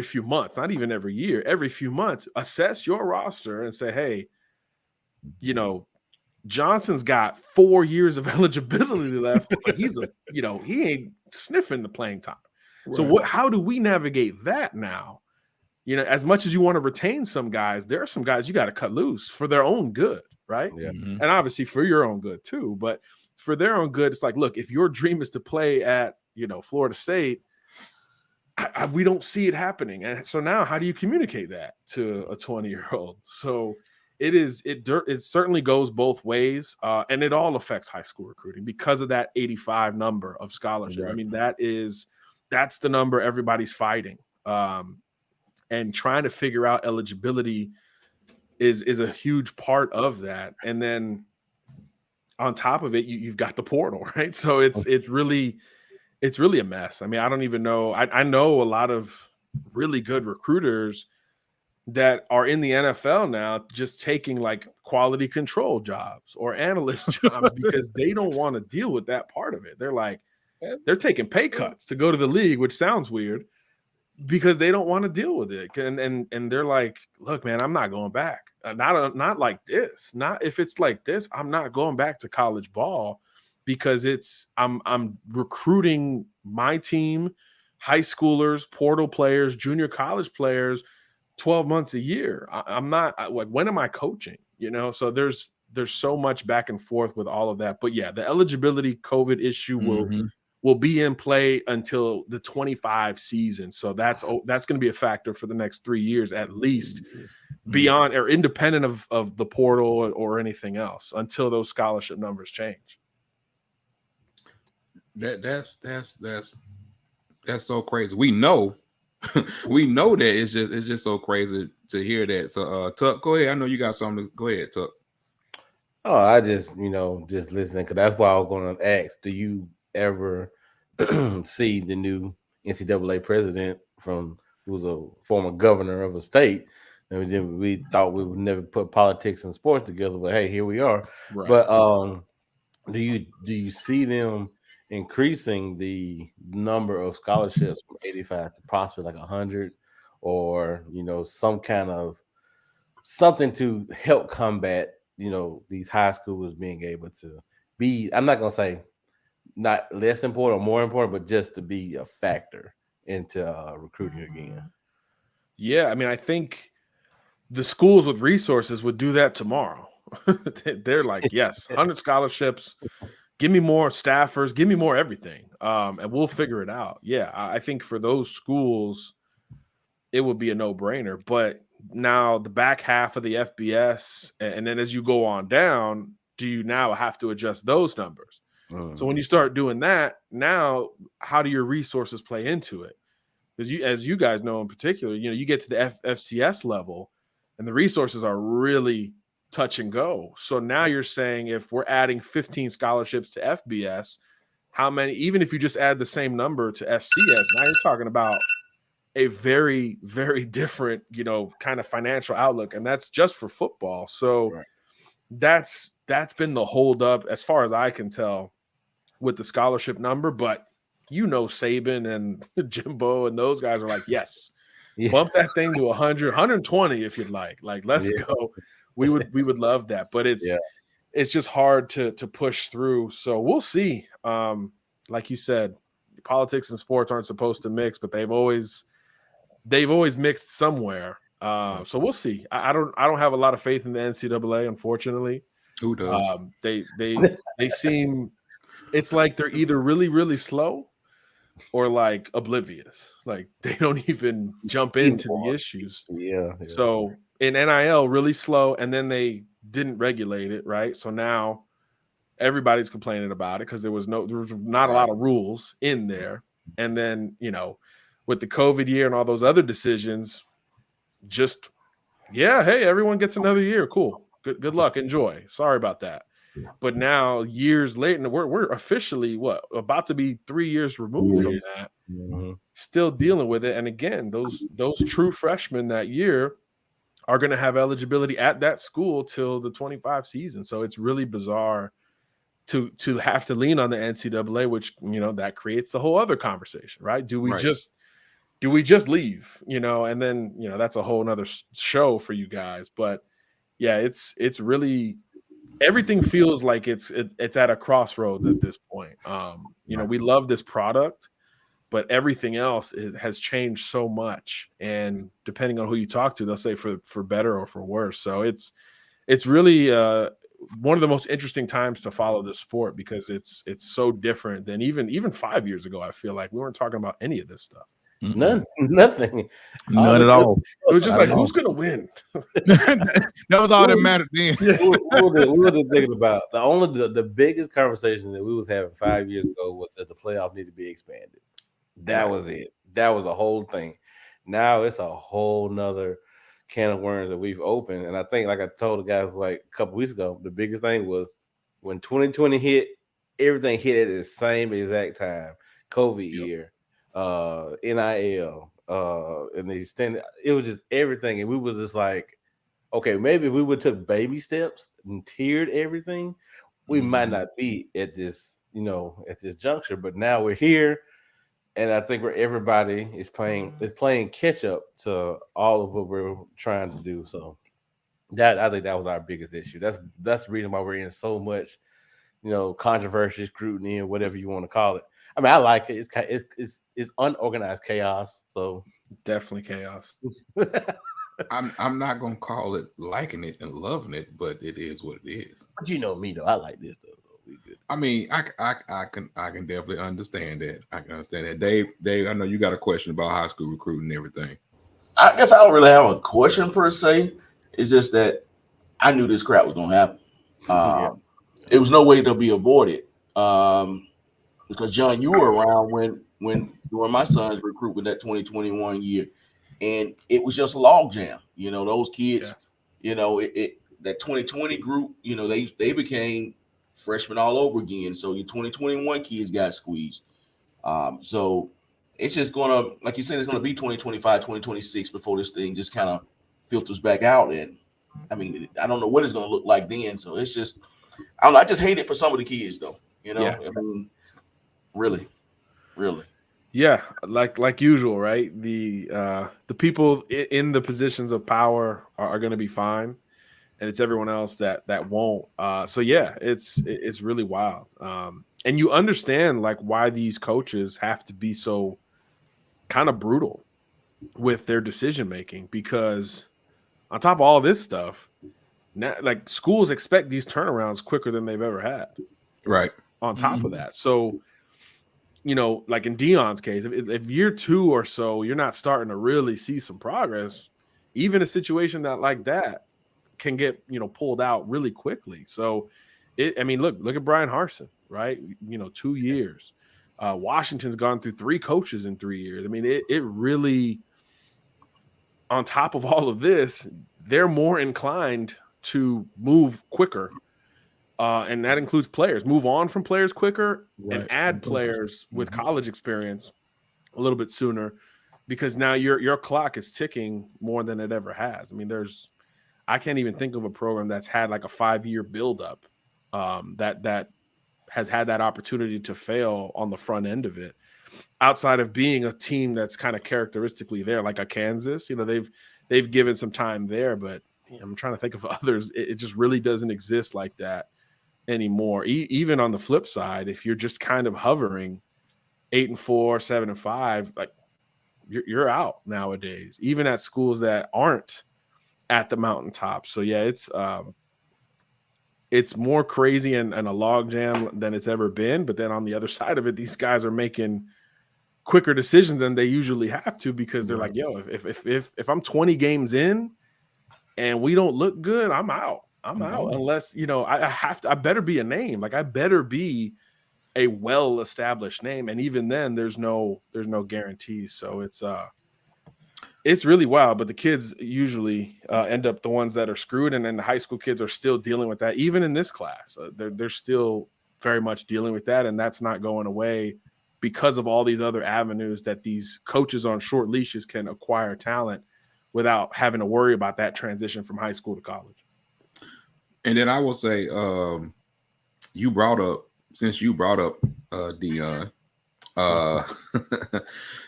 few months, not even every year, every few months, assess your roster and say, hey, Johnson's got 4 years of eligibility left. But he ain't sniffing the playing time. Right. So how do we navigate that now? As much as you want to retain some guys, there are some guys you got to cut loose for their own good, right? Yeah. And obviously for your own good too. But for their own good, it's like, look, if your dream is to play at, Florida State, we don't see it happening. And so now how do you communicate that to a 20-year-old? So it certainly goes both ways, and it all affects high school recruiting because of that 85 number of scholarship. Right. I mean, that's the number everybody's fighting, and trying to figure out eligibility is a huge part of that. And then on top of it, you've got the portal, right? So it's really a mess. I mean, I don't even know. I know a lot of really good recruiters that are in the NFL now just taking like quality control jobs or analyst jobs because they don't want to deal with that part of it. They're like, they're taking pay cuts to go to the league, which sounds weird, because they don't want to deal with it. And they're like, look, man, I'm not going back. Not like this. Not if it's like this, I'm not going back to college ball because I'm recruiting my team, high schoolers, portal players, junior college players, 12 months a year. I'm not like, when am I coaching? You know, so there's so much back and forth with all of that. But yeah, the eligibility COVID issue will be in play until the 25 season. So that's going to be a factor for the next 3 years at least, beyond or independent of the portal or anything else until those scholarship numbers change. That's so crazy. We know that it's just so crazy to hear that. So Tuck, go ahead. I know you got something go ahead, Tuck. Oh, I just just listening, because that's why I was going to ask, do you ever see the new NCAA president who's a former governor of a state? And we thought we would never put politics and sports together, but hey, here we are. Right. But do you see them increasing the number of scholarships from 85 to possibly like 100, or some kind of something to help combat these high schoolers being able to be, I'm not gonna say not less important or more important, but just to be a factor into recruiting again? Yeah, I mean, I think the schools with resources would do that tomorrow. They're like, yes, 100 scholarships, give me more staffers, give me more everything, and we'll figure it out. Yeah, I think for those schools, it would be a no-brainer. But now the back half of the FBS, and then as you go on down, do you now have to adjust those numbers? So when you start doing that, now how do your resources play into it? Because as you guys know in particular, you get to the FCS level, and the resources are really touch and go. So now you're saying if we're adding 15 scholarships to FBS, how many? Even if you just add the same number to FCS, now you're talking about a very, very different, kind of financial outlook, and that's just for football. So right. That's been the holdup, as far as I can tell, with the scholarship number. But Saban and Jimbo and those guys are like, yes, bump that thing to 100, 120 if you'd like. Like, let's go. We would love that, but it's just hard to push through. So we'll see. Like you said, politics and sports aren't supposed to mix, but they've always mixed somewhere. So we'll see. I don't have a lot of faith in the NCAA, unfortunately. Who does? They seem, it's like they're either really, really slow or like oblivious. Like they don't even jump into the issues. Yeah. So in NIL, really slow, and then they didn't regulate it, right? So now everybody's complaining about it because there was not a lot of rules in there. And then, with the COVID year and all those other decisions, just, hey, everyone gets another year. Cool. Good luck. Enjoy. Sorry about that. But now, years later, we're officially about to be 3 years removed from that, still dealing with it. And again, those true freshmen that year are going to have eligibility at that school till the 25 season. So it's really bizarre to have to lean on the NCAA, which, that creates the whole other conversation, right? Do we just leave, and then, that's a whole nother show for you guys. But yeah, it's really, everything feels like it's at a crossroads at this point. We love this product, but everything else has changed so much. And depending on who you talk to, they'll say for better or for worse. So it's really one of the most interesting times to follow the sport, because it's so different than even 5 years ago. I feel like we weren't talking about any of this stuff. Nothing. None at all. It was just Not like, at all. who's gonna win? That was all that mattered then. We were just thinking about the biggest conversation that we was having 5 years ago was that the playoff need to be expanded. That was it. That was the whole thing. Now it's a whole nother can of worms that we've opened. And I think, like I told the guys like a couple weeks ago, the biggest thing was when 2020 hit, everything hit at the same exact time. COVID year, NIL, and the extended, it was just everything. And we was just like, okay, maybe if we would took baby steps and tiered everything, we might not be at this, at this juncture. But now we're here, and I think where everybody is playing catch up to all of what we're trying to do. So that, I think that was our biggest issue. That's the reason why we're in so much, controversy, scrutiny, or whatever you want to call it. I mean, I like it. It's unorganized chaos. So Definitely chaos. I'm not gonna call it liking it and loving it, but it is what it is. But you know me though, I like this though. We good. I mean, I can definitely understand that. I can understand that. Dave, I know you got a question about high school recruiting and everything. I guess I don't really have a question per se. It's just that I knew this crap was gonna happen. It was no way to be avoided. Because John, you were around when during my son's recruitment that 2021 year, and it was just a logjam. Those kids, that 2020 group, they became freshmen all over again. So your 2021 kids got squeezed. So it's just gonna, like you said, it's gonna be 2025, 2026 before this thing just kind of filters back out. And I mean, I don't know what it's gonna look like then. So it's just, I don't know. I just hate it for some of the kids though. I mean, really. Yeah, like usual, right? The people in the positions of power are going to be fine, and it's everyone else that won't. So yeah, it's really wild. And you understand like why these coaches have to be so kind of brutal with their decision making, because on top of all this stuff, now like schools expect these turnarounds quicker than they've ever had. Right. On top of that, so. Like in Deion's case, if year 2 or so, you're not starting to really see some progress, even a situation like that can get, pulled out really quickly. So look at Brian Harsin, right? 2 years. Washington's gone through 3 coaches in 3 years. I mean, it really, on top of all of this, they're more inclined to move quicker. And that includes players. Move on from players quicker and add players with college experience a little bit sooner, because now your clock is ticking more than it ever has. I mean, I can't even think of a program that's had like a 5-year buildup that has had that opportunity to fail on the front end of it, outside of being a team that's kind of characteristically there, like a Kansas. They've given some time there, but I'm trying to think of others. It just really doesn't exist like that anymore. Even on the flip side, if you're just kind of hovering 8-4, 7-5, like you're out nowadays, even at schools that aren't at the mountaintop. So yeah, it's more crazy and a logjam than it's ever been. But then on the other side of it, these guys are making quicker decisions than they usually have to, because they're like, yo, if I'm 20 games in and we don't look good, I'm out. I'm out unless, I better be a name. Like I better be a well-established name. And even then there's no guarantees. So it's really wild, but the kids usually end up the ones that are screwed. And then the high school kids are still dealing with that. Even in this class, they're still very much dealing with that. And that's not going away because of all these other avenues that these coaches on short leashes can acquire talent without having to worry about that transition from high school to college. And then I will say, since you brought up Deion, I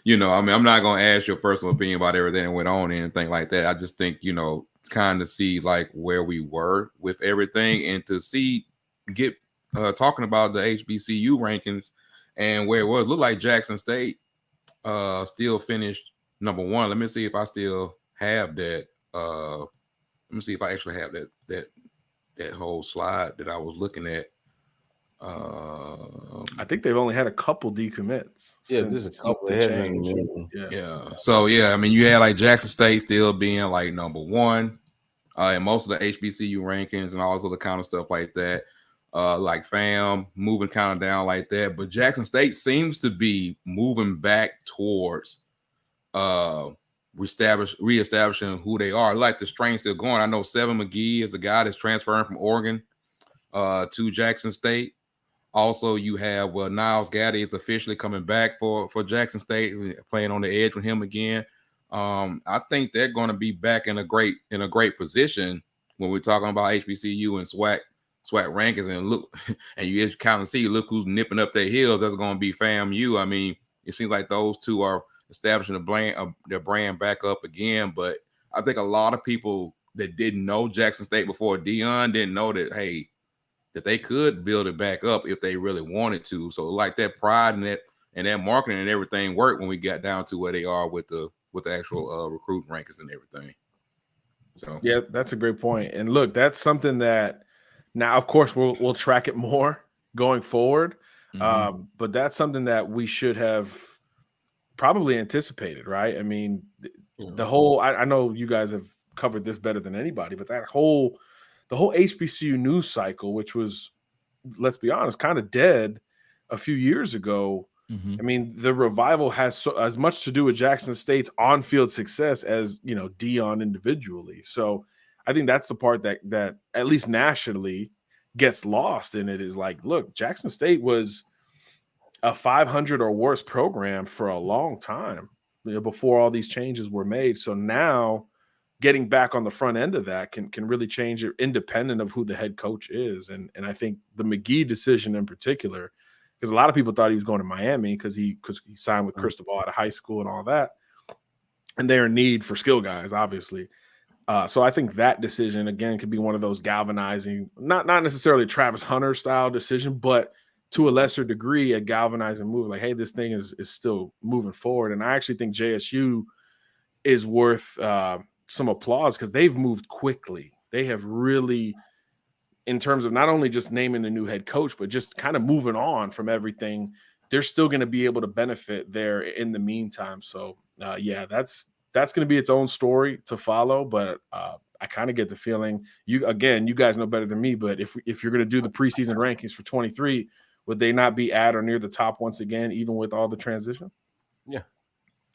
mean, I'm not going to ask your personal opinion about everything that went on and anything like that. I just think, kind of see like where we were with everything, and to get talking about the HBCU rankings and where it was. Looked like Jackson State still finished number 1. Let me see if I still have that. Let me see if I actually have that whole slide that I was looking at. I think they've only had a couple decommits. Yeah, since just a couple. the It hasn't change. been Yeah. So yeah, I mean, you had like Jackson State still being like number one in most of the HBCU rankings and all this other kind of stuff like that. Like FAM moving kind of down like that, but Jackson State seems to be moving back towards reestablishing who they are. Like the strain still going. I know Seven McGee is a guy that's transferring from Oregon to Jackson State. Also, you have Niles Gaddy is officially coming back for Jackson State, playing on the edge with him again. I think they're going to be back in a great position when we're talking about HBCU and SWAC rankings. And look, and you just kind of see, look who's nipping up their heels. That's going to be FAMU. I mean, it seems like those two are establishing their brand back up again. But I think a lot of people that didn't know Jackson State before Deion didn't know that, hey, that they could build it back up if they really wanted to. So like that pride and that marketing and everything worked when we got down to where they are with the actual recruiting rankings and everything. So yeah, that's a great point. And look, that's something that now, of course, we'll track it more going forward. But that's something that we should have probably anticipated, right? I mean, the whole I know you guys have covered this better than anybody, but the whole HBCU news cycle, which was, let's be honest, kind of dead a few years ago. I mean, the revival has as much to do with Jackson State's on-field success as, you know, Deion individually. So I think that's the part that at least nationally gets lost in it, is like, look, Jackson State was a 500 or worse program for a long time, you know, before all these changes were made. So now getting back on the front end of that can really change it, independent of who the head coach is. And I think the McGee decision in particular, because a lot of people thought he was going to Miami because he signed with Cristobal out of high school and all that, and they're in need for skill guys, obviously. So I think that decision, again, could be one of those galvanizing, not necessarily Travis Hunter style decision, but to a lesser degree, a galvanizing move. Like, hey, this thing is still moving forward. And I actually think JSU is worth some applause because they've moved quickly. They have really, in terms of not only just naming the new head coach, but just kind of moving on from everything. They're still going to be able to benefit there in the meantime. So yeah, that's going to be its own story to follow. But I kind of get the feeling, you guys know better than me, but if you're going to do the preseason rankings for 23, would they not be at or near the top once again, even with all the transition? Yeah,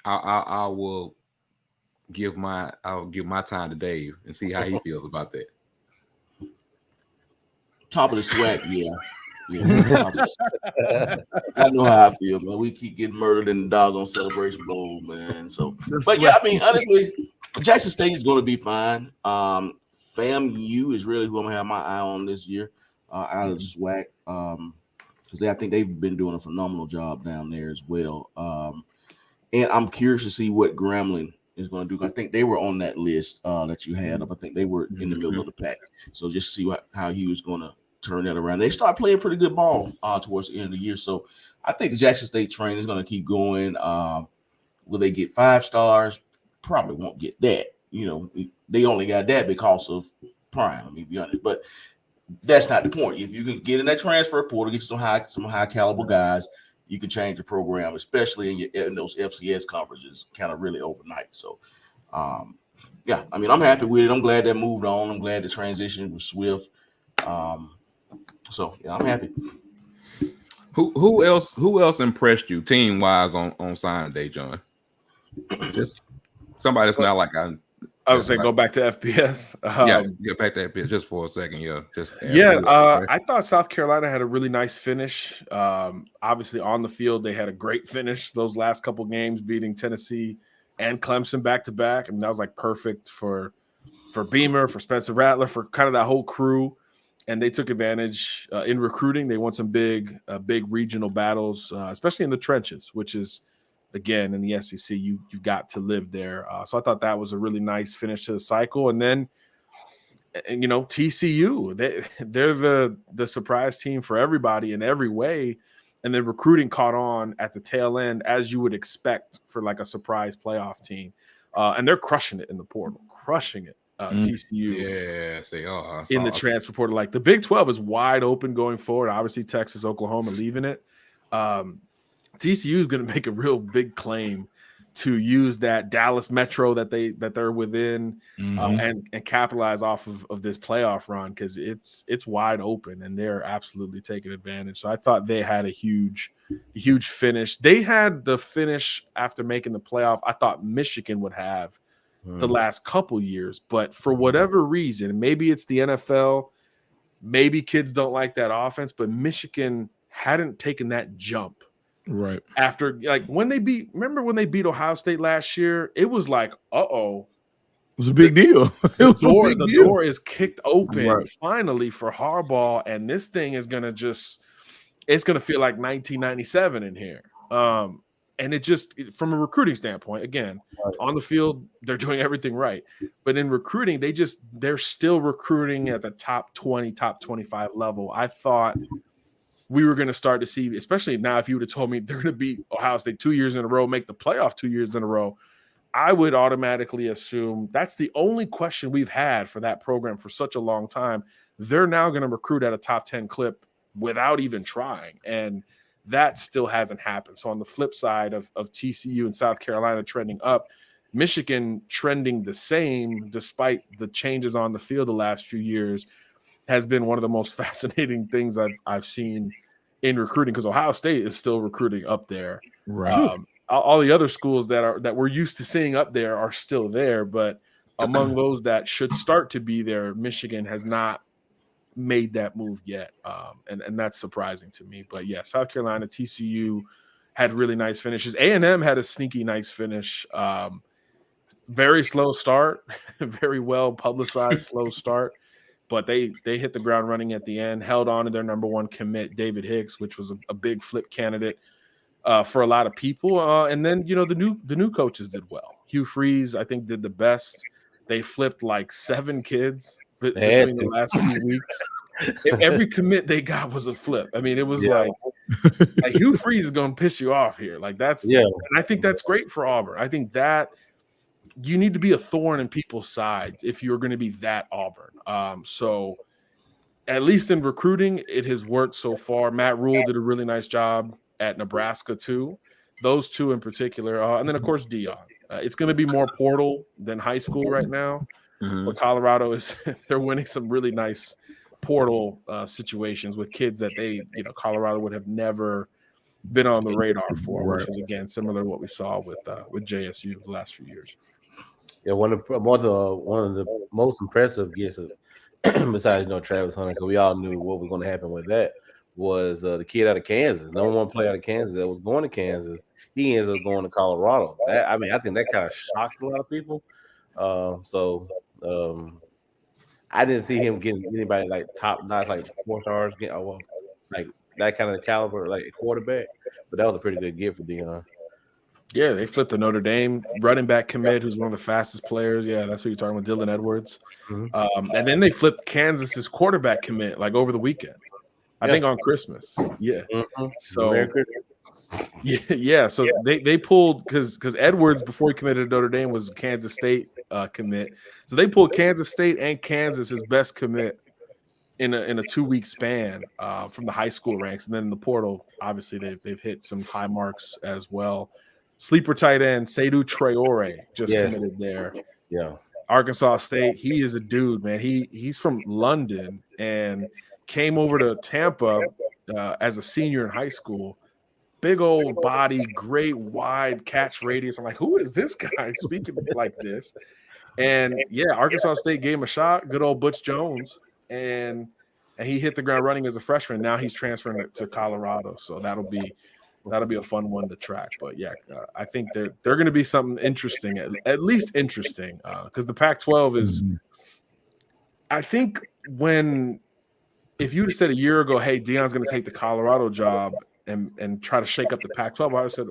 I will give my time to Dave and see how he feels about that. Top of the SWAC, I know how I feel, man. We keep getting murdered in the doggone Celebration Bowl, man. So, but yeah, I mean, honestly, Jackson State is going to be fine. FAMU is really who I'm gonna have my eye on this year out of the SWAC, because I think they've been doing a phenomenal job down there as well. And I'm curious to see what Grambling is going to do. I think they were on that list that you had up. I think they were in the middle of the pack. So just see how he was going to turn that around. They start playing pretty good ball towards the end of the year. So I think the Jackson State train is going to keep going. Will they get 5 stars? Probably won't get that. You know, they only got that because of Prime. I mean, be honest, but that's not the point. If you can get in that transfer portal, get you some high caliber guys, you can change the program, especially in those FCS conferences, kind of really overnight. So, yeah, I mean, I'm happy with it. I'm glad that moved on. I'm glad the transition was swift. So yeah, I'm happy. Who else impressed you team wise on signing day, John? Just somebody that's not like I would say go back to FBS. Get back to FBS just for a second. I thought South Carolina had a really nice finish. Obviously on the field, they had a great finish those last couple games, beating Tennessee and Clemson back to back. I mean, that was like perfect for Beamer, for Spencer Rattler, for kind of that whole crew. And they took advantage in recruiting. They won some big regional battles, especially in the trenches, which is, again, in the SEC, you've got to live there. So I thought that was a really nice finish to the cycle. And then, you know, TCU, they're the surprise team for everybody in every way. And then recruiting caught on at the tail end, as you would expect for like a surprise playoff team. And they're crushing it in the portal, crushing it. TCU. Yeah, say, In the transfer portal. Like the Big 12 is wide open going forward. Obviously, Texas, Oklahoma leaving it. TCU is going to make a real big claim to use that Dallas Metro that they're within and capitalize off of this playoff run because it's wide open and they're absolutely taking advantage. So I thought they had a huge finish. They had the finish after making the playoff. I thought Michigan would have the last couple years, but for whatever reason, maybe it's the NFL, maybe kids don't like that offense, but Michigan hadn't taken that jump. Right. After like remember when they beat Ohio State last year? It was like, it was a big deal. The door is kicked open finally for Harbaugh, and this thing is gonna it's gonna feel like 1997 in here. And it just, from a recruiting standpoint, again, on the field, they're doing everything right. But in recruiting, they're still recruiting at the top 20, top 25 level. I thought we were going to start to see, especially now, if you would have told me they're going to beat Ohio State 2 years in a row, make the playoff 2 years in a row, I would automatically assume that's the only question we've had for that program for such a long time. They're now going to recruit at a top 10 clip without even trying. And that still hasn't happened. So on the flip side of TCU and South Carolina trending up, Michigan trending the same despite the changes on the field the last few years has been one of the most fascinating things I've seen in recruiting, because Ohio State is still recruiting up there. Right. All the other schools that we're used to seeing up there are still there, but among those that should start to be there, Michigan has not made that move yet, and that's surprising to me. But yeah, South Carolina, TCU had really nice finishes. A&M had a sneaky nice finish. Very slow start, very well publicized slow start, but they hit the ground running at the end, held on to their number one commit, David Hicks, which was a big flip candidate for a lot of people. And then the new coaches did well. Hugh Freeze, I think, did the best. They flipped like 7 kids between the last few weeks. Every commit they got was a flip. I mean, it was like Hugh Freeze is going to piss you off here. Like and I think that's great for Auburn. I think that you need to be a thorn in people's sides if you're going to be that Auburn. So at least in recruiting, it has worked so far. Matt Rule did a really nice job at Nebraska too. Those two in particular. And then, of course, Dion. It's going to be more portal than high school right now. But Colorado they're winning some really nice portal situations with kids that Colorado would have never been on the radar for, which is, again, similar to what we saw with JSU the last few years. Yeah, one of the most impressive guesses, besides Travis Hunter, because we all knew what was going to happen with that, was the kid out of Kansas. No one player out of Kansas that was going to Kansas. He ends up going to Colorado. I think that kind of shocked a lot of people. I didn't see him getting anybody like top notch, like 4 stars, like that kind of caliber, like quarterback. But that was a pretty good gift for Dion. Yeah, they flipped the Notre Dame running back commit, who's one of the fastest players. Yeah, that's what you're talking about, Dylan Edwards. And then they flipped Kansas's quarterback commit like over the weekend. I think on Christmas. Yeah. So yeah. So they pulled because Edwards, before he committed to Notre Dame, was Kansas State commit. So they pulled Kansas State and Kansas's best commit in a 2-week span from the high school ranks, and then in the portal, obviously they've hit some high marks as well. Sleeper tight end Seydou Traore just committed there. Yeah. Arkansas State, he is a dude, man. He's from London and came over to Tampa as a senior in high school. Big old body, great wide catch radius. I'm like, who is this guy speaking like this? And yeah, Arkansas State gave him a shot. Good old Butch Jones, and he hit the ground running as a freshman. Now he's transferring to Colorado, so that'll be a fun one to track. But yeah, I think they're going to be something interesting, at least interesting, because the Pac-12 is. I think if you'd have said a year ago, hey, Deion's going to take the Colorado job and try to shake up the Pac-12, I would have said,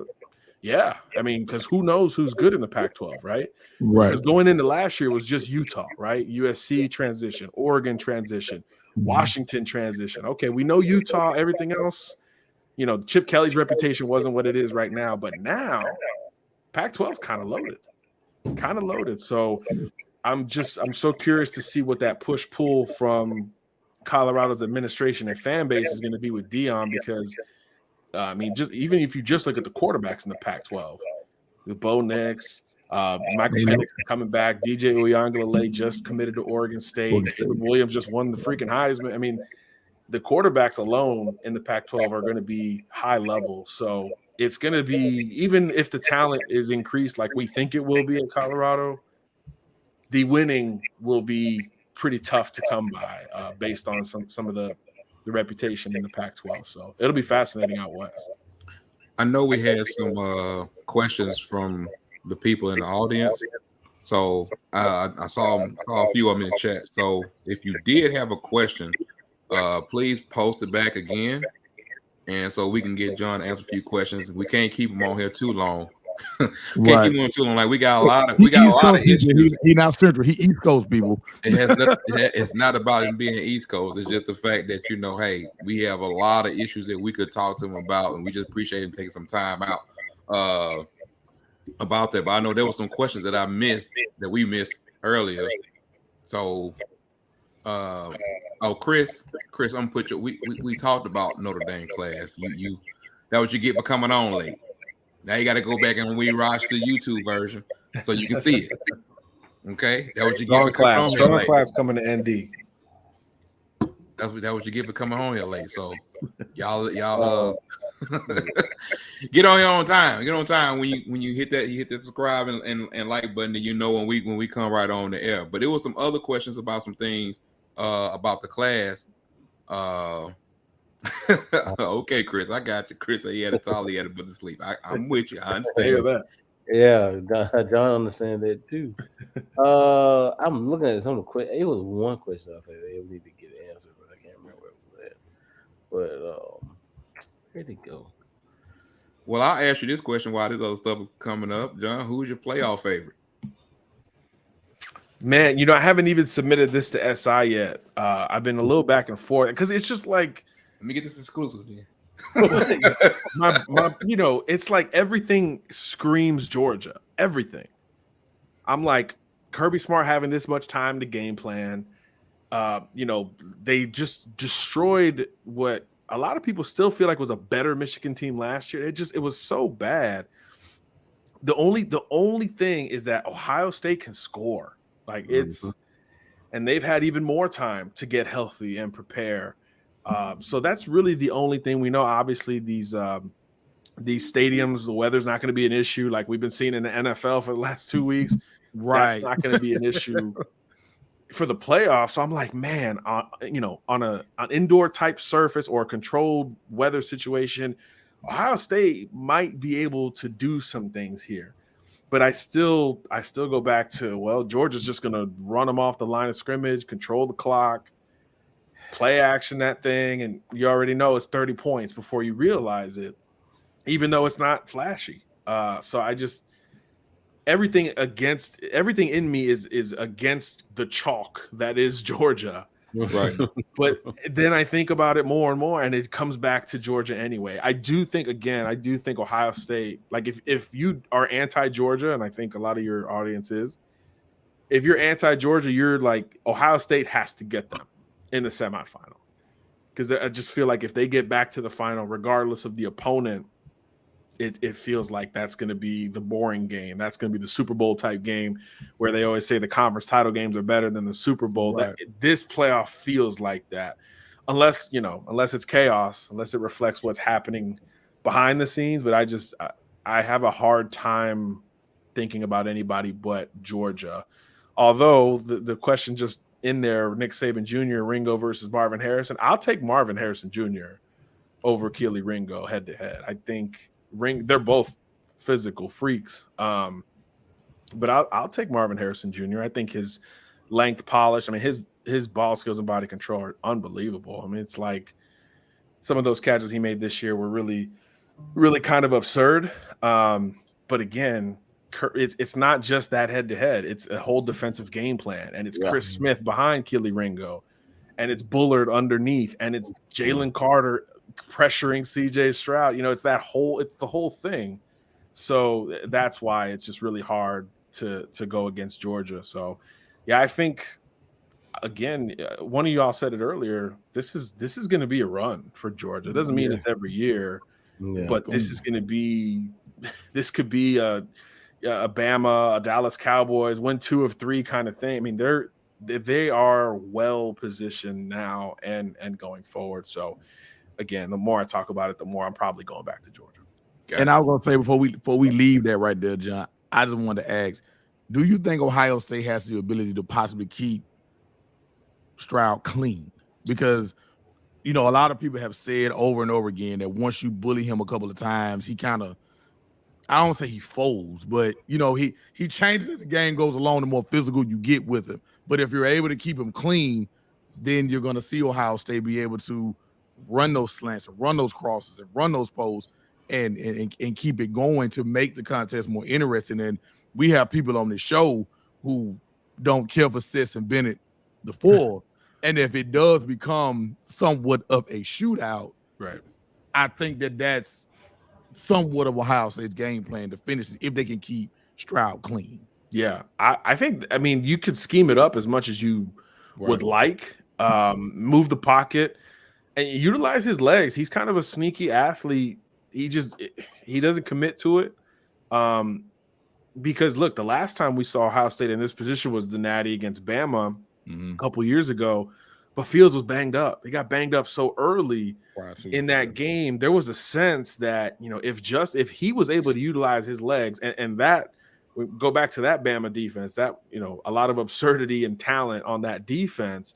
yeah. I mean, because who knows who's good in the Pac-12, right? Right. Because going into last year was just Utah, right? USC transition, Oregon transition, Washington transition. Okay, we know Utah, everything else. Chip Kelly's reputation wasn't what it is right now, but now Pac-12 is kind of loaded. So I'm so curious to see what that push pull from Colorado's administration and fan base is going to be with Dion, because I mean, just even if you just look at the quarterbacks in the Pac-12, with Bo Nix, Michael Penix coming back, DJ Uiagalelei just committed to Oregon State, Caleb Williams just won the freaking Heisman. I mean, the quarterbacks alone in the Pac-12 are going to be high level. So it's going to be, even if the talent is increased like we think it will be at Colorado, the winning will be pretty tough to come by based on some of the reputation in the Pac-12. So it'll be fascinating out west. I know we had some questions from the people in the audience. So I saw a few of them in the chat. So if you did have a question, please post it back again, and so we can get John to answer a few questions. We can't keep him on here too long. Keep him on too long. Like we got a lot of issues. He not Central. He East Coast people. It's not about him being East Coast. It's just the fact that hey, we have a lot of issues that we could talk to him about, and we just appreciate him taking some time out about that. But I know there were some questions that we missed earlier. So Chris, I'm gonna put you. We talked about Notre Dame class. You that what you get for coming on late. Now you got to go back and rewatch the YouTube version so you can see it. Okay, that what you get for coming on here late. Class coming to ND. That's what you get for coming on here late. So y'all get on your own time. Get on time when you hit the subscribe and like button, and you know when we come right on the air. But there was some other questions about some things about the class. Okay, Chris, I got you. Chris said he had a towel he had to put to sleep. I'm with you. I understand that. Yeah, John understands that too. I'm looking at some of the questions. It was one question I think they need to get answered, but I can't remember where it was at. But where'd it go? Well, I'll ask you this question while this other stuff is coming up. John, who's your playoff favorite? Man, I haven't even submitted this to SI yet. I've been a little back and forth because it's just like, let me get this exclusive then. It's like everything screams Georgia. Everything. I'm like, Kirby Smart having this much time to game plan. They just destroyed what a lot of people still feel like was a better Michigan team last year. It was so bad. The only thing is that Ohio State can score. Like and they've had even more time to get healthy and prepare. So that's really the only thing we know. Obviously, these stadiums, the weather's not going to be an issue like we've been seeing in the NFL for the last 2 weeks. Right. That's not going to be an issue for the playoffs. So I'm like, man, on an indoor type surface or a controlled weather situation, Ohio State might be able to do some things here. But I still go back to, well, Georgia's just going to run them off the line of scrimmage, control the clock, play action that thing, and you already know it's 30 points before you realize it, even though it's not flashy. So I just everything in me is against the chalk that is Georgia. Right. But then I think about it more and more, and it comes back to Georgia anyway. I do think Ohio State, like if you are anti-Georgia, and I think a lot of your audience is, if you're anti-Georgia, you're like, Ohio State has to get them in the semifinal. Because I just feel like if they get back to the final, regardless of the opponent, it feels like that's going to be the boring game. That's going to be the Super Bowl type game where they always say the conference title games are better than the Super Bowl. Right. This playoff feels like that, unless it's chaos, unless it reflects what's happening behind the scenes. But I have a hard time thinking about anybody but Georgia. Although the question just in there, Nick Saban Jr., Ringo versus Marvin Harrison, I'll take Marvin Harrison Jr. over Keely Ringo head to head. I think they're both physical freaks. But I'll take Marvin Harrison Jr. I think his length, polish, I mean, his ball skills and body control are unbelievable. I mean, it's like some of those catches he made this year were really, really kind of absurd. But again, it's not just that head-to-head. It's a whole defensive game plan, and it's Chris Smith behind Keely Ringo, and it's Bullard underneath, and it's Jalen Carter pressuring CJ Stroud. It's the whole thing. So that's why it's just really hard to go against Georgia. So Yeah, I think again, one of y'all said it earlier. This is going to be a run for Georgia. It doesn't mean Yeah. it's every year, Yeah. but this is going to be. This could be a Bama, a Dallas Cowboys, win 2 of 3 kind of thing. I mean, they are well positioned now and going forward. So again, the more I talk about it, the more I'm probably going back to Georgia. And I was gonna say before we leave that right there, John, I just wanted to ask, do you think Ohio State has the ability to possibly keep Stroud clean? Because a lot of people have said over and over again that once you bully him a couple of times, he kind of, I don't say he folds, but he changes as the game goes along, the more physical you get with him. But if you're able to keep him clean, then you're gonna see Ohio State be able to run those slants and run those crosses and run those posts and keep it going to make the contest more interesting. And we have people on the show who don't care for Stetson Bennett the four. And if it does become somewhat of a shootout, Right. I think that's somewhat of Ohio State's game plan to finish it if they can keep Stroud clean. Yeah, I think. I mean, you could scheme it up as much as you would like. Move the pocket and utilize his legs. He's kind of a sneaky athlete. He doesn't commit to it. Because look, the last time we saw Ohio State in this position was the Natty against Bama a couple years ago, but Fields was banged up. He got banged up so early in that game. There was a sense that if he was able to utilize his legs and that. We go back to that Bama defense, that a lot of absurdity and talent on that defense.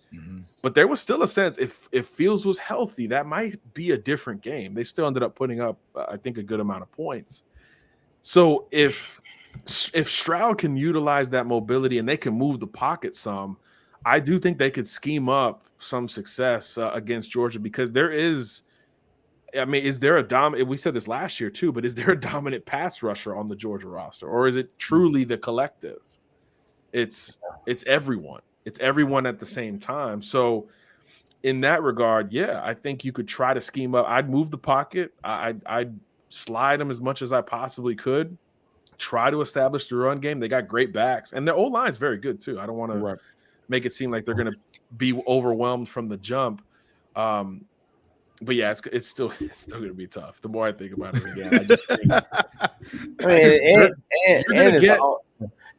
But there was still a sense if Fields was healthy, that might be a different game. They still ended up putting up, I think, a good amount of points. So if Stroud can utilize that mobility and they can move the pocket some, I do think they could scheme up some success against Georgia because there is. I mean, is there a dominant? We said this last year too, but is there a dominant pass rusher on the Georgia roster, or is it truly the collective? It's everyone. It's everyone at the same time. So, in that regard, yeah, I think you could try to scheme up. I'd move the pocket. I'd slide them as much as I possibly could. Try to establish the run game. They got great backs, and their O line's very good too. I don't want to make it seem like they're going to be overwhelmed from the jump. But yeah, it's still going to be tough. The more I think about it again, I just think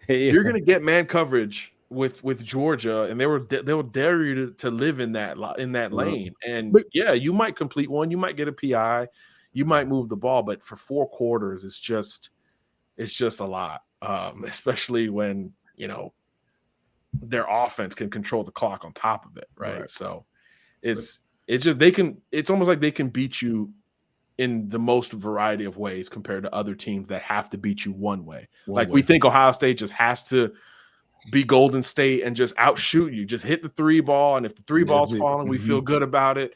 you're going to get man coverage with Georgia, and they'll dare you to live in that lane. And yeah, you might complete one, you might get a PI, you might move the ball, but for 4 quarters, it's just a lot, especially when their offense can control the clock on top of it, right? So it's almost like they can beat you in the most variety of ways compared to other teams that have to beat you one way. We think Ohio State just has to be Golden State and just outshoot you, just hit the 3 ball. And if the 3 ball's falling, we feel good about it.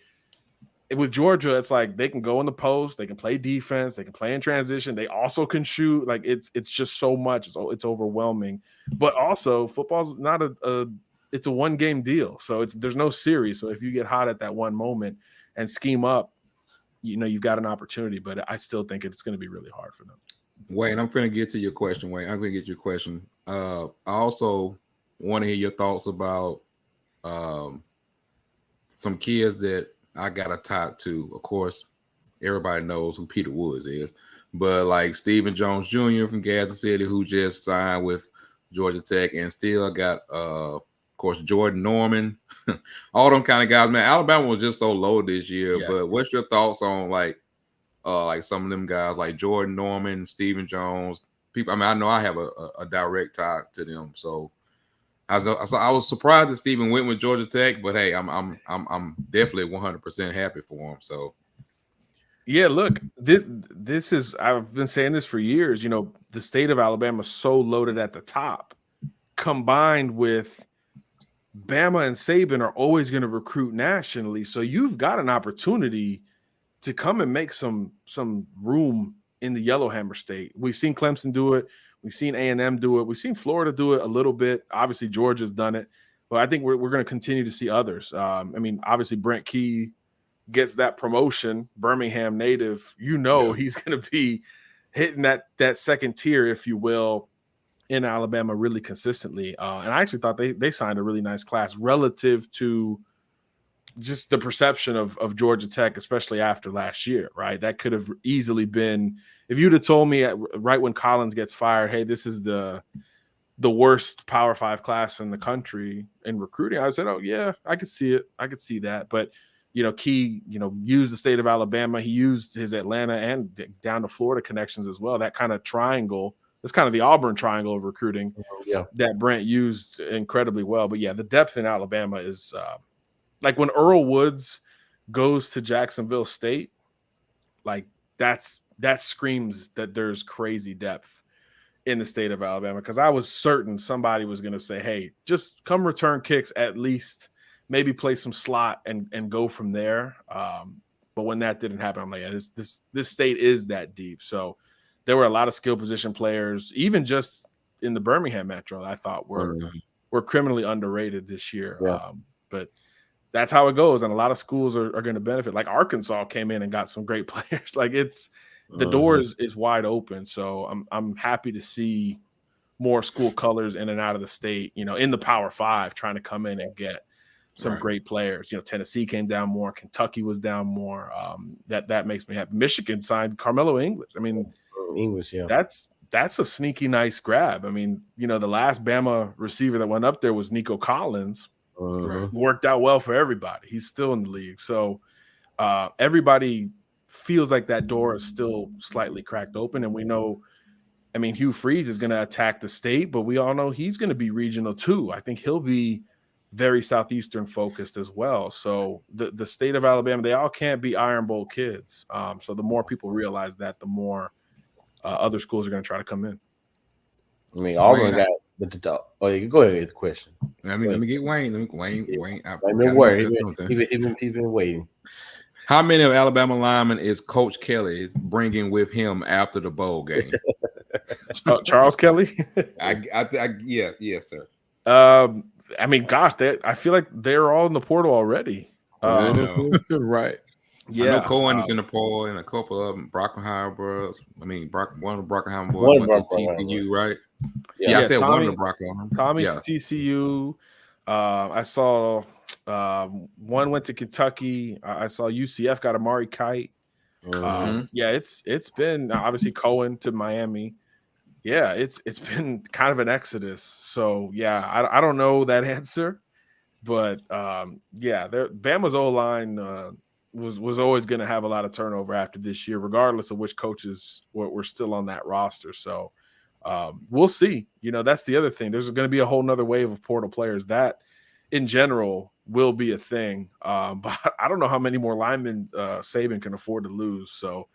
And with Georgia, it's like they can go in the post, they can play defense, they can play in transition. They also can shoot. Like it's just so much. It's overwhelming. But also football's not it's a 1-game deal. So there's no series. So if you get hot at that one moment and scheme up, you've got an opportunity, but I still think it's going to be really hard for them. Wayne, I'm going to get to your question, Wayne. I'm going to get your question. I also want to hear your thoughts about some kids that I got to talk to. Of course, everybody knows who Peter Woods is, but like Stephen Jones Jr. from Gadsden City, who just signed with Georgia Tech, and still got of course Jordan Norman, all them kind of guys. Man, Alabama was just so low this year. Yes. But what's your thoughts on like some of them guys like Jordan Norman, Stephen Jones? People, I mean, I know I have a direct tie to them, so I was surprised that Stephen went with Georgia Tech, but hey, I'm definitely 100% happy for him. So. Yeah, look, this is, I've been saying this for years, the state of Alabama is so loaded at the top, combined with Bama and Saban are always going to recruit nationally. So you've got an opportunity to come and make some room in the Yellowhammer State. We've seen Clemson do it. We've seen A&M do it. We've seen Florida do it a little bit. Obviously, Georgia's done it. But I think we're going to continue to see others. I mean, obviously, Brent Key gets that promotion, Birmingham native, he's going to be hitting that second tier, if you will, in Alabama really consistently. And I actually thought they signed a really nice class relative to just the perception of Georgia Tech, especially after last year, right? That could have easily been, if you'd have told me right when Collins gets fired, hey, this is the worst Power 5 class in the country in recruiting, I said, oh yeah, I could see it. I could see that. But Key, used the state of Alabama. He used his Atlanta and down to Florida connections as well. That kind of triangle, that's kind of the Auburn triangle of recruiting that Brent used incredibly well. But yeah, the depth in Alabama is like when Earl Woods goes to Jacksonville State, like that screams that there's crazy depth in the state of Alabama. Because I was certain somebody was going to say, hey, just come return kicks at least, maybe play some slot and go from there. But when that didn't happen, I'm like, yeah, this state is that deep. So there were a lot of skill position players, even just in the Birmingham Metro, I thought were criminally underrated this year. Yeah. But that's how it goes. And a lot of schools are going to benefit. Like Arkansas came in and got some great players. Like the door is wide open. So I'm happy to see more school colors in and out of the state, in the Power 5 trying to come in and get some great players. Tennessee came down more. Kentucky was down more. That makes me happy. Michigan signed Carmelo English. I mean, English, yeah. That's a sneaky nice grab. I mean, the last Bama receiver that went up there was Nico Collins. Worked out well for everybody. He's still in the league. So everybody feels like that door is still slightly cracked open. And we know, I mean, Hugh Freeze is going to attack the state, but we all know he's going to be regional too. I think he'll be very Southeastern focused as well. So the state of Alabama, they all can't be Iron Bowl kids. So the more people realize that, the more other schools are going to try to come in. I mean, Auburn got oh, you go ahead with the question. Let me get Wayne. Wayne. Don't worry. He's been waiting. How many of Alabama linemen is Coach Kelly bringing with him after the bowl game? Charles Kelly? Yes, sir. I mean, gosh, I feel like they're all in the portal already. Right. Yeah, I know Cohen is in the portal, and a couple of them, Brockenheimer bros. I mean, one of the Brockenheimer boys went to TCU, right? Yeah, I said Tommy, one of the Brockenheimer. Tommy's TCU. I saw one went to Kentucky. I saw UCF got Amari Kite. It's been obviously Cohen to Miami. Yeah, it's been kind of an exodus. So yeah, I don't know that answer, but Bama's O-line was always going to have a lot of turnover after this year, regardless of which coaches were still on that roster. So we'll see. That's the other thing. There's going to be a whole nother wave of portal players that in general will be a thing. But I don't know how many more linemen Saban can afford to lose. So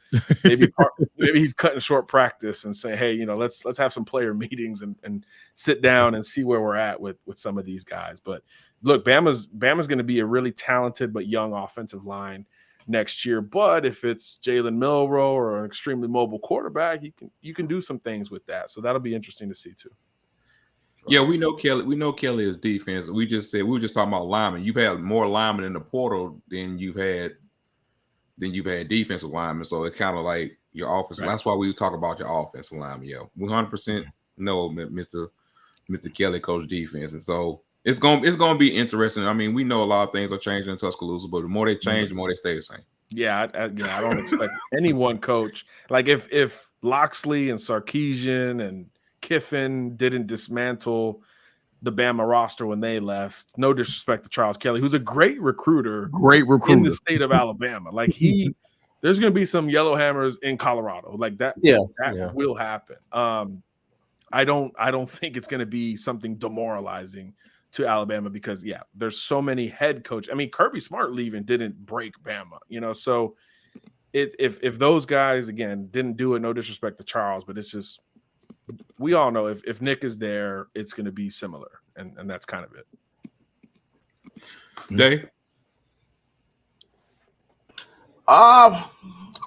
maybe he's cutting short practice and saying, hey, let's have some player meetings and sit down and see where we're at with some of these guys. But look, Bama's going to be a really talented but young offensive line next year. But if it's Jalen Milroe or an extremely mobile quarterback, you can do some things with that. So that'll be interesting to see too. Yeah, we know Kelly. We know Kelly is defense. We were just talking about linemen. You've had more linemen in the portal than you've had defensive linemen. So it's kind of like your offense. Right. That's why we talk about your offensive linemen. Yeah, 100% know Mr. Kelly coach defense, and so it's gonna be interesting. I mean, we know a lot of things are changing in Tuscaloosa, but the more they change, the more they stay the same. Yeah, I don't expect any one coach. Like if Loxley and Sarkisian and Kiffin didn't dismantle the Bama roster when they left. No disrespect to Charles Kelly, who's a great recruiter in the state of Alabama. Like there's going to be some yellow hammers in Colorado. Like that. That will happen. I don't think it's going to be something demoralizing to Alabama because there's so many head coach. I mean, Kirby Smart leaving didn't break Bama. So if those guys again didn't do it, no disrespect to Charles, but it's just. We all know if Nick is there, it's going to be similar, and that's kind of it. Dave? I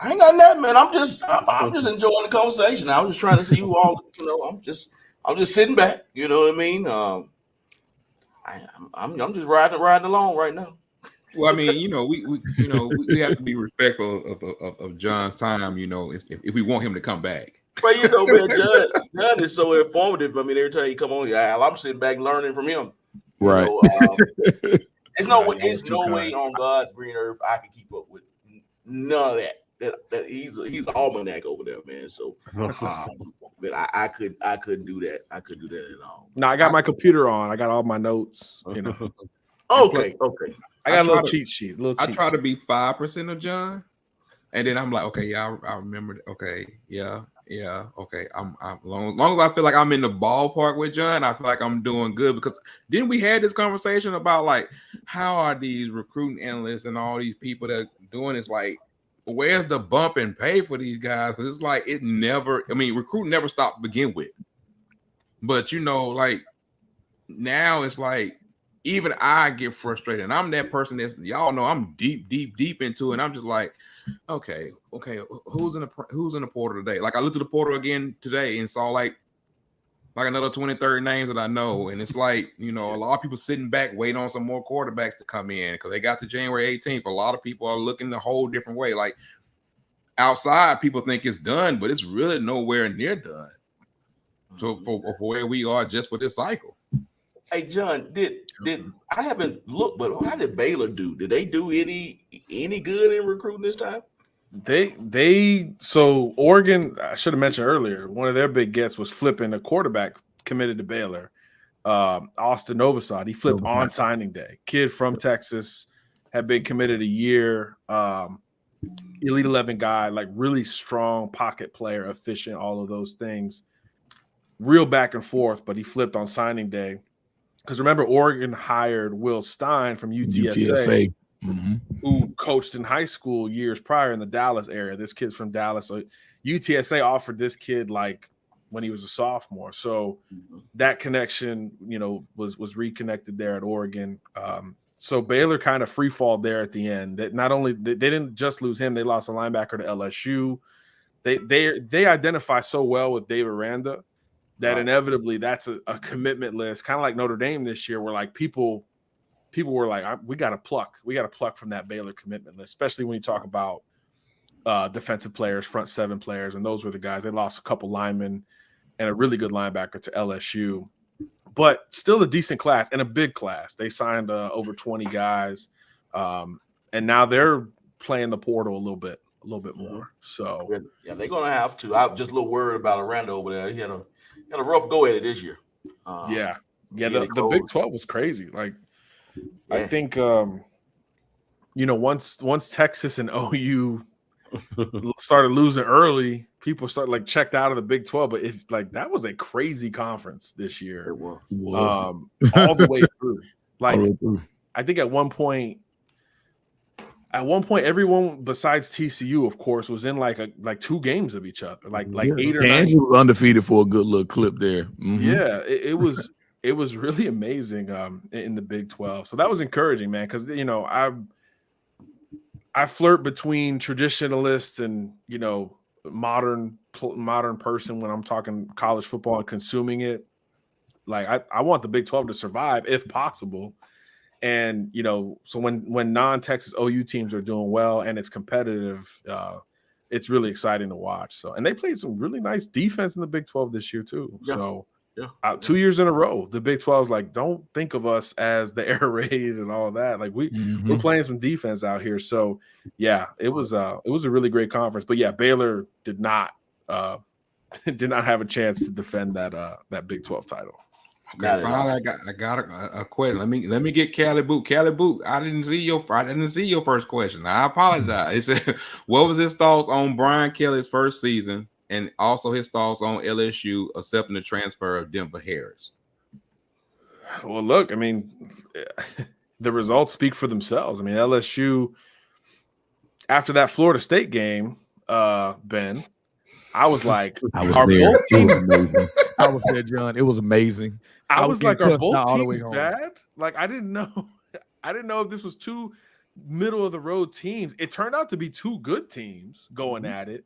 ain't got that, man. I'm just enjoying the conversation. I'm just trying to see who all. I'm just sitting back. You know what I mean? I'm just riding along right now. Well, I mean, we have to be respectful of John's time. If we want him to come back. But you know, man, John is so informative. I mean, every time you come on here, I'm sitting back learning from him. You Right. know, there's no way. There's no way on God's green earth I can keep up with none of that. That he's almanac over there, man. So, but I couldn't do that. I couldn't do that at all. No, I got my computer on. I got all my notes. You know. Okay. I got a little cheat sheet. I try to be 5% of John, and then I'm like, okay, yeah, I remember. Okay, yeah, okay. I'm long as I feel like I'm in the ballpark with John, I feel like I'm doing good. Because didn't we had this conversation about like how are these recruiting analysts and all these people that are doing this, like, where's the bump and pay for these guys? Because it's like it never. I mean, recruiting never stopped to begin with, but you know, like now it's like. Even I get frustrated. And I'm that person that's y'all know I'm deep into it. And I'm just like, okay, who's in the portal today? Like I looked at the portal again today and saw like another 20, 30 names that I know. And it's like, you know, a lot of people sitting back waiting on some more quarterbacks to come in because they got to January 18th. A lot of people are looking a whole different way. Like outside, people think it's done, but it's really nowhere near done. So for where we are just for this cycle. Hey John, did I haven't looked, but how did Baylor do? Did they do any good in recruiting this time? So Oregon, I should have mentioned earlier, one of their big gets was flipping a quarterback committed to Baylor, Austin Novosad. He flipped on signing day. Kid from Texas, had been committed a year. Elite 11 guy, like really strong pocket player, efficient, all of those things. Real back and forth, but he flipped on signing day. Because remember, Oregon hired Will Stein from UTSA. Mm-hmm. Who coached in high school years prior in the Dallas area. This kid's from Dallas. So UTSA offered this kid like when he was a sophomore. So that connection, you know, was reconnected there at Oregon. So Baylor kind of free fall there at the end. That not only they didn't just lose him, they lost a linebacker to LSU. They identify so well with David Aranda that inevitably that's a commitment list, kind of like Notre Dame this year, where like people were like, we got to pluck from that Baylor commitment list, especially when you talk about defensive players, front seven players, and those were the guys. They lost a couple linemen and a really good linebacker to LSU, but still a decent class and a big class. They signed over 20 guys, and now they're playing the portal a little bit more. So yeah, they're gonna have to. I'm just a little worried about Aranda over there. He had a rough go at it this year. The Big 12 was crazy. Like I think once Texas and OU started losing early, people started like checked out of the Big 12. But if like that was a crazy conference this year. It was. All the way through. Like I think at one point, everyone besides TCU, of course, was in like 2 games of each other, like 8 or 9. Kansas was undefeated for a good little clip there. Mm-hmm. Yeah, it was really amazing in the Big 12. So that was encouraging, man, because you know I flirt between traditionalist and you know modern person when I'm talking college football and consuming it. Like I want the Big 12 to survive if possible. And, you know, so when non-Texas OU teams are doing well and it's competitive, it's really exciting to watch. So, and they played some really nice defense in the Big 12 this year too. Yeah. So 2 years in a row, the Big 12 is like, don't think of us as the air raid and all that. Like we're playing some defense out here. So yeah, it was a really great conference, but yeah, Baylor did not have a chance to defend that Big 12 title. Okay, finally, I got a question. Let me get Cali Boot. Cali Boot, I didn't see your first question. I apologize. He said, what was his thoughts on Brian Kelly's first season, and also his thoughts on LSU accepting the transfer of Denver Harris? Well, look, I mean, the results speak for themselves. I mean, LSU after that Florida State game, Ben, I was like, I was there. I was there, John. It was amazing. I was like, are both teams bad? Like, I didn't know if this was 2 middle of the road teams. It turned out to be 2 good teams going at it.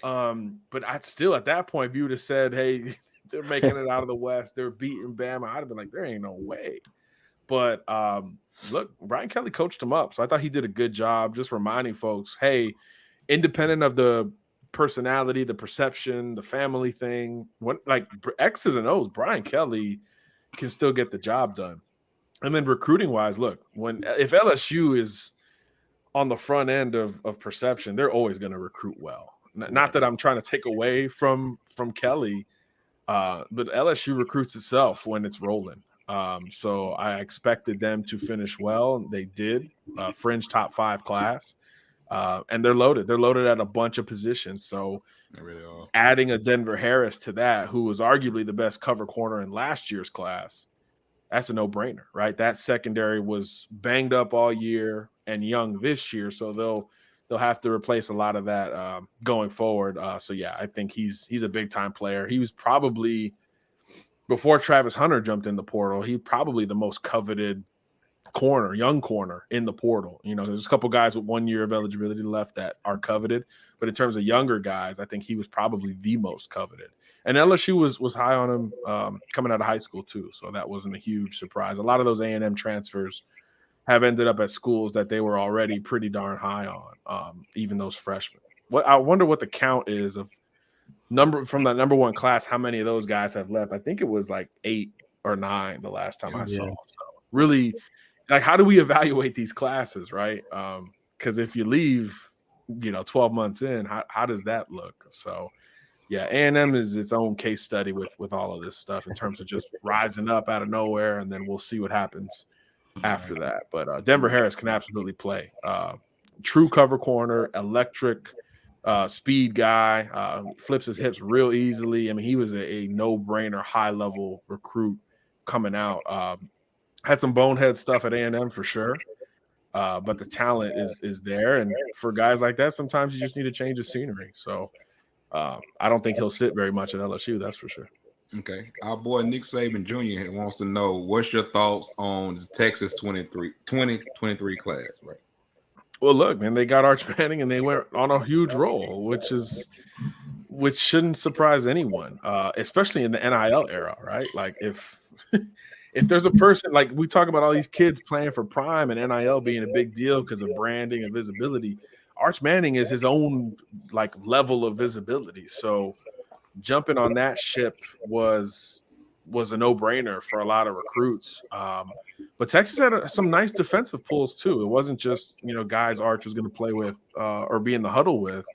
But I'd still at that point, if you would have said, hey, they're making it out of the West, they're beating Bama, I'd have been like, there ain't no way. But look, Brian Kelly coached them up. So I thought he did a good job just reminding folks, hey, independent of the personality, the perception, the family thing, like X's and O's, Brian Kelly can still get the job done. And then recruiting wise, look, if LSU is on the front end of perception, they're always going to recruit well. Not that I'm trying to take away from Kelly, but LSU recruits itself when it's rolling. So I expected them to finish well. They did. Fringe top 5 class. And they're loaded. They're loaded at a bunch of positions. So really adding a Denver Harris to that, who was arguably the best cover corner in last year's class, that's a no-brainer, right? That secondary was banged up all year and young this year, so they'll have to replace a lot of that going forward. So yeah, I think he's a big-time player. He was probably, before Travis Hunter jumped in the portal, he probably the most coveted young corner in the portal. You know, there's a couple guys with 1 year of eligibility left that are coveted, but in terms of younger guys, I think he was probably the most coveted. And LSU was high on him coming out of high school too, so that wasn't a huge surprise. A lot of those A&M transfers have ended up at schools that they were already pretty darn high on, even those freshmen. I wonder what the count is of from that number 1 class. How many of those guys have left? I think it was like 8 or 9 the last time I saw. So really, like, how do we evaluate these classes, right? Because if you leave, 12 months in, how does that look? So. Yeah, A&M is its own case study with all of this stuff in terms of just rising up out of nowhere, and then we'll see what happens after that. But Denver Harris can absolutely play. True cover corner, electric speed guy, flips his hips real easily. I mean, he was a no-brainer, high-level recruit coming out. Had some bonehead stuff at A&M for sure, but the talent is there. And for guys like that, sometimes you just need to change the scenery. So, I don't think he'll sit very much at LSU, that's for sure. Okay. Our boy Nick Saban Jr. wants to know, what's your thoughts on the Texas 2023 class, right? Well, look, man, they got Arch Manning and they went on a huge roll, which shouldn't surprise anyone, especially in the NIL era, right? Like if there's a person, like we talk about all these kids playing for prime and NIL being a big deal because of branding and visibility, Arch Manning is his own like level of visibility. So jumping on that ship was a no-brainer for a lot of recruits. But Texas had some nice defensive pulls too. It wasn't just, guys Arch was going to play with or be in the huddle with.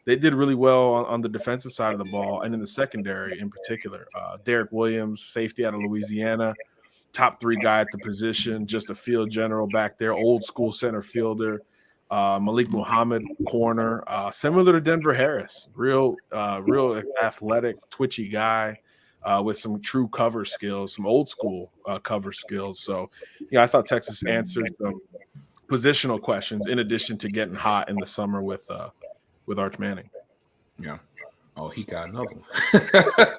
They did really well on the defensive side of the ball and in the secondary in particular. Derek Williams, safety out of Louisiana, top 3 guy at the position, just a field general back there, old school center fielder. Malik Muhammad, corner, similar to Denver Harris, real athletic, twitchy guy with some true cover skills, some old school cover skills. So, I thought Texas answered some positional questions in addition to getting hot in the summer with Arch Manning. Yeah. Oh, he got another one.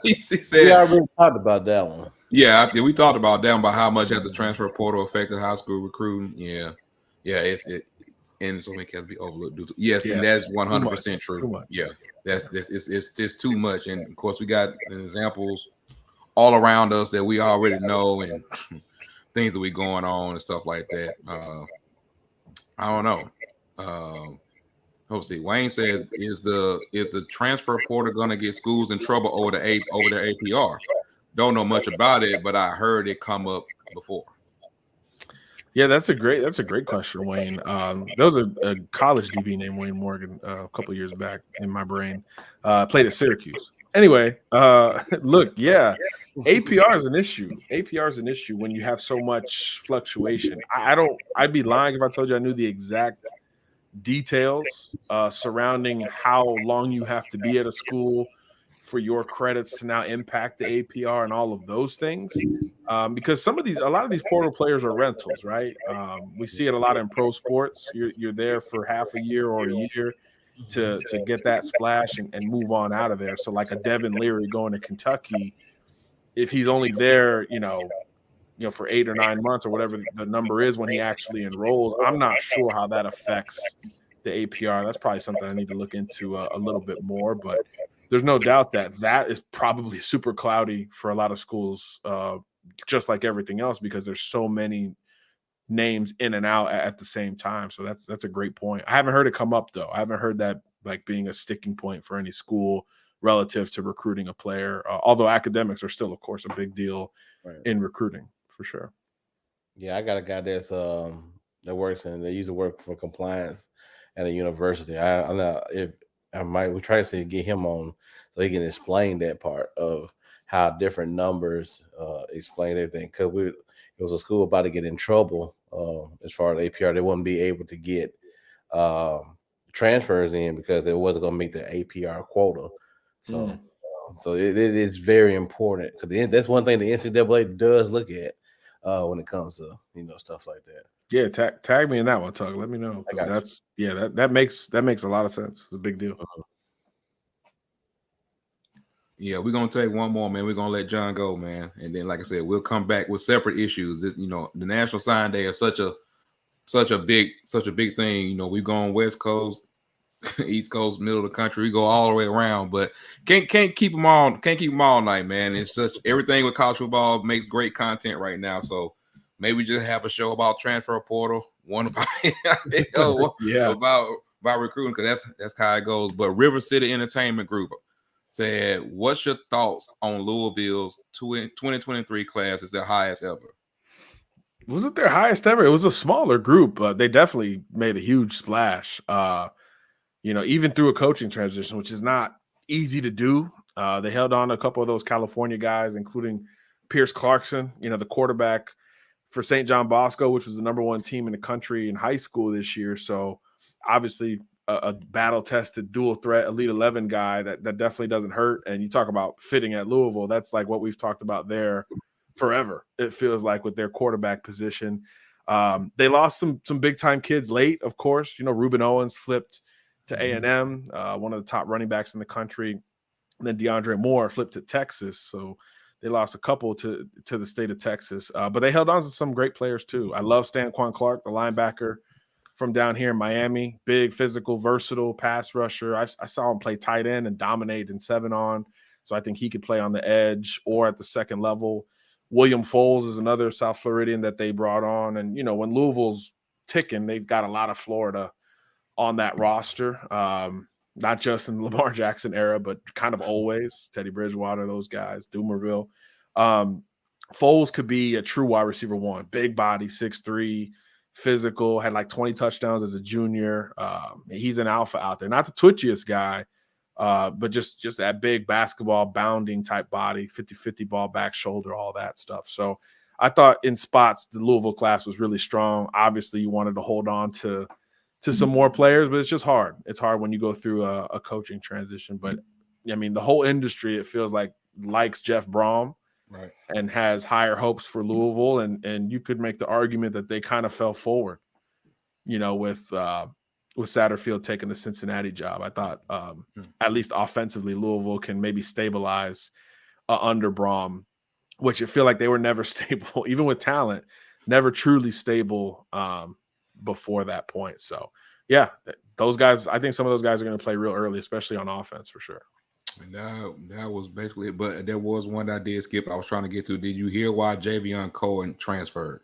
he said, we already talked about that one. Yeah, we talked about that, about how much has the transfer portal affected high school recruiting. Yeah, it. And so many cats be overlooked. Yes, and that's 100% true. Yeah, it's just too much. And of course, we got examples all around us that we already know, and things that we going on and stuff like that. I don't know. Let's see. Wayne says, is the transfer portal gonna get schools in trouble over their APR? Don't know much about it, but I heard it come up before. Yeah, that's a great question, Wayne. There was a college DB named Wayne Morgan a couple years back in my brain. Played at Syracuse. Anyway, look, yeah, APR is an issue. APR is an issue when you have so much fluctuation. I'd be lying if I told you I knew the exact details surrounding how long you have to be at a school for your credits to now impact the APR and all of those things. Because a lot of these portal players are rentals, right? We see it a lot in pro sports. You're there for half a year or a year to get that splash and move on out of there. So like a Devin Leary going to Kentucky, if he's only there, for 8 or 9 months or whatever the number is when he actually enrolls, I'm not sure how that affects the APR. That's probably something I need to look into a little bit more, but there's no doubt that is probably super cloudy for a lot of schools, just like everything else, because there's so many names in and out at the same time. So that's a great point. I haven't heard it come up though. I haven't heard that like being a sticking point for any school relative to recruiting a player. Although academics are still, of course, a big deal in recruiting for sure. Yeah, I got a guy that's that works and they used to work for compliance at a university. I know if we try to say get him on so he can explain that part of how different numbers explain everything. Because it was a school about to get in trouble as far as APR. They wouldn't be able to get transfers in because it wasn't going to meet the APR quota. So, so it is very important because that's one thing the NCAA does look at when it comes to stuff like that. Yeah, tag me in that one, Tug. Let me know. That makes a lot of sense. It's a big deal. Yeah, we're gonna take one more, man. We're gonna let John go, man, and then, like I said, we'll come back with separate issues. The National Sign Day is such a big thing. We've gone West Coast, East Coast, middle of the country. We go all the way around, but can't keep them all. Can't keep them all night, man. It's everything with college football makes great content right now. So maybe just have a show about transfer portal, one about about recruiting, because that's how it goes. But River City Entertainment Group said, "What's your thoughts on Louisville's 2023 class? Is their highest ever?" Was it their highest ever? It was a smaller group, but they definitely made a huge splash. Even through a coaching transition, which is not easy to do. They held on to a couple of those California guys, including Pierce Clarkson, the quarterback for St. John Bosco, which was the #1 team in the country in high school this year. So obviously a battle-tested dual threat Elite 11 guy that definitely doesn't hurt. And you talk about fitting at Louisville. That's like what we've talked about there forever. It feels like with their quarterback position. They lost some big-time kids late, of course. Ruben Owens flipped to A&M, one of the top running backs in the country. And then DeAndre Moore flipped to Texas. So they lost a couple to the state of Texas. But they held on to some great players too. I love Stanquan Clark, the linebacker from down here in Miami. Big, physical, versatile pass rusher. I saw him play tight end and dominate in 7-on. So I think he could play on the edge or at the second level. William Foles is another South Floridian that they brought on. And, when Louisville's ticking, they've got a lot of Florida on that roster, not just in the Lamar Jackson era, but kind of always. Teddy Bridgewater, those guys, Dumerville. Foles could be a true wide receiver 1. Big body, 6'3", physical, had like 20 touchdowns as a junior. He's an alpha out there. Not the twitchiest guy, but just that big basketball bounding type body, 50-50 ball back, shoulder, all that stuff. So I thought in spots the Louisville class was really strong. Obviously, you wanted to hold on to some more players, but it's just hard. It's hard when you go through a coaching transition. But I mean, the whole industry, it feels like, likes Jeff Brom, right, and has higher hopes for Louisville. And you could make the argument that they kind of fell forward, with Satterfield taking the Cincinnati job. I thought at least offensively, Louisville can maybe stabilize under Brom, which it feel like they were never stable, even with talent, never truly stable before that point. So yeah, those guys, I think some of those guys are going to play real early, especially on offense for sure. And that was basically it. But there was one that I did skip. I was trying to get to. Did you hear why Javion Cohen transferred?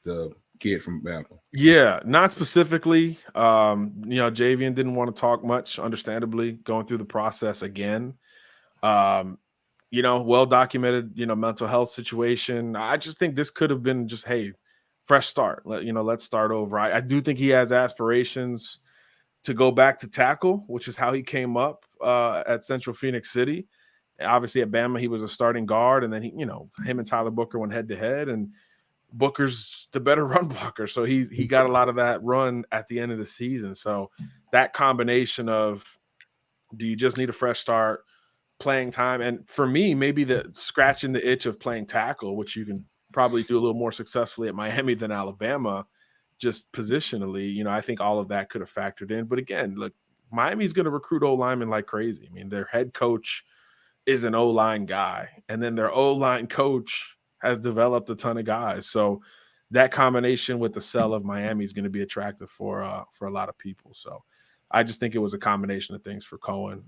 The kid from Bama. Yeah, not specifically. Javion didn't want to talk much, understandably, going through the process again. Well documented, mental health situation. I just think this could have been just, hey, fresh start. Let's start over. I do think he has aspirations to go back to tackle, which is how he came up at Central Phoenix City. Obviously at Bama, he was a starting guard, and then him and Tyler Booker went head to head, and Booker's the better run blocker. So he got a lot of that run at the end of the season. So that combination of, do you just need a fresh start, playing time, and for me, maybe the scratching the itch of playing tackle, which you can probably do a little more successfully at Miami than Alabama, just positionally, I think all of that could have factored in. But again, look, Miami's going to recruit O-linemen like crazy. I mean, their head coach is an O-line guy, and then their O-line coach has developed a ton of guys. So that combination with the sell of Miami is going to be attractive for a lot of people. So I just think it was a combination of things for Cohen,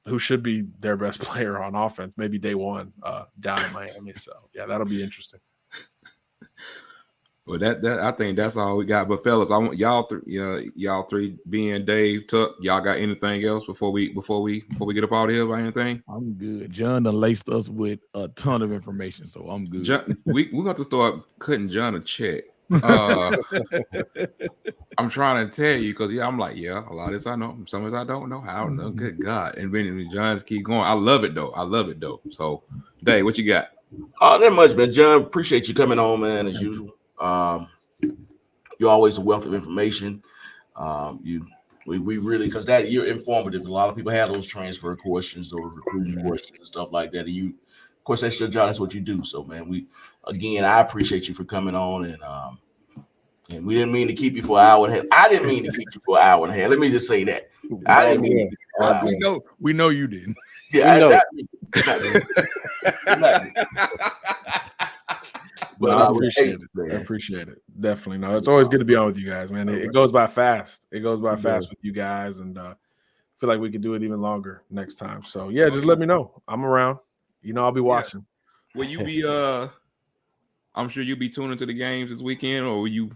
who should be their best player on offense, maybe day one down in Miami. So, yeah, that'll be interesting. Well, that I think that's all we got. But fellas, I want y'all three being Dave, Tuck. Y'all got anything else before we get up out of here by anything? I'm good. John done laced us with a ton of information, so I'm good. John, we're going to start cutting John a check. I'm trying to tell you because I'm like, a lot of this I know, some of it I don't know. I don't know. Good God. And when John's keep going, I love it though. So Dave, what you got? Not much, man. John, appreciate you coming on, man, as usual. You're always a wealth of information. We really, because that you're informative. A lot of people have those transfer questions or recruiting questions and stuff like that. And you, of course, that's your job. That's what you do. So, man, I appreciate you for coming on, and we didn't mean to keep you for an hour and a half. I didn't mean to keep you for an hour and a half. Let me just say that. I didn't mean to. We know you didn't. Yeah, But I appreciate it. I appreciate it. Definitely. No, it's always good to be on with you guys, man. It goes by fast. It goes by fast with you guys, and I feel like we can do it even longer next time. So yeah, just let me know. I'm around. I'll be watching. Will you be? I'm sure you'll be tuning to the games this weekend, or you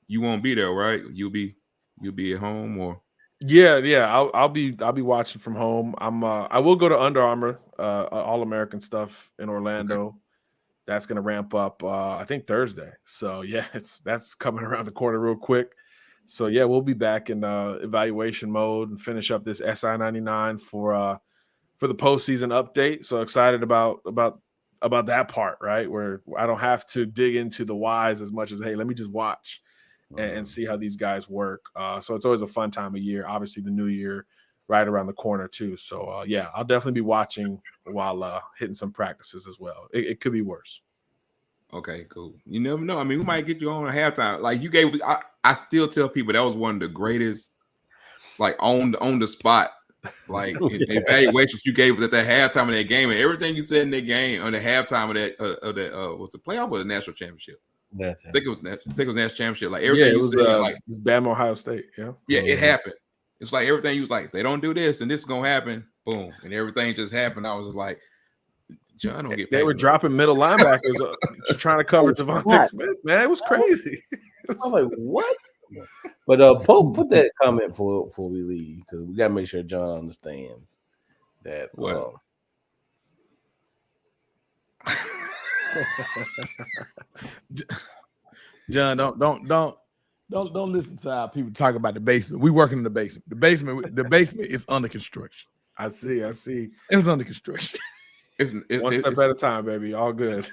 won't be there, right? You'll be at home, or yeah. I'll be watching from home. I will go to Under Armour, All American stuff in Orlando. Okay. That's going to ramp up, I think, Thursday. So, yeah, that's coming around the corner real quick. So, yeah, we'll be back in evaluation mode and finish up this SI-99 for the postseason update. So excited about that part, right, where I don't have to dig into the whys as much as, hey, let me just watch and see how these guys work. So it's always a fun time of year. Obviously, the new year right around the corner too. So yeah, I'll definitely be watching while hitting some practices as well. It could be worse. Okay, cool. You never know. I mean, we might get you on a halftime. Like you gave, I still tell people that was one of the greatest, like on the spot, like evaluations you gave at the halftime of that game, and everything you said in that game on the halftime of that was the playoff or the national championship. I think it was national championship. Like everything it was Bama Ohio State. Yeah, it happened. It's like everything you was like, they don't do this and this is gonna happen, boom, and everything just happened. I was just like, John don't get. They were dropping middle linebackers trying to cover Devontae Smith. Man, it was crazy. I was like, what? But Pope, put that comment before we leave because we gotta make sure John understands that. Well, John, don't listen to how people talk about the basement. We working in the basement. The basement is under construction. I see. It's under construction. It's one step at a time, baby. All good.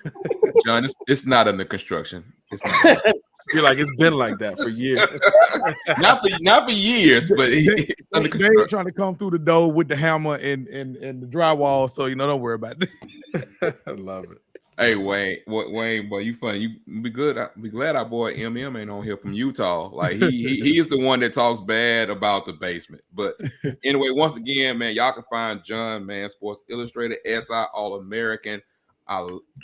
John, it's not under construction. It's not. You're like, it's been like that for years. not for years, but it's under construction. They're trying to come through the door with the hammer and the drywall, so don't worry about it. I love it. Hey Wayne, boy, you funny. You be good. Be glad our boy MM ain't on here from Utah. Like he is the one that talks bad about the basement. But anyway, once again, man, y'all can find John, man, Sports Illustrated, SI All-American.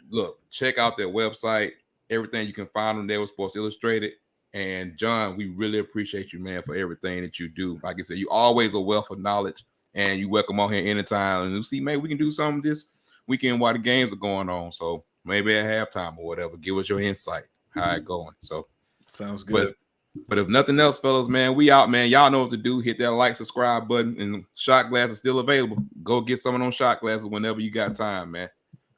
Look, check out their website. Everything you can find them there with Sports Illustrated. And John, we really appreciate you, man, for everything that you do. Like I said, you always a wealth of knowledge, and you welcome on here anytime. And we'll see, maybe we can do something this weekend while the games are going on. So maybe at halftime or whatever, give us your insight, how it going. So sounds good. But if nothing else, fellas, man, we out, man. Y'all know what to do. Hit that like, subscribe button, and shot glass is still available. Go get some of those shot glasses whenever you got time, man.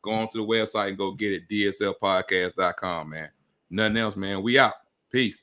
Go on to the website and go get it, dslpodcast.com, man. Nothing else, man. We out. Peace.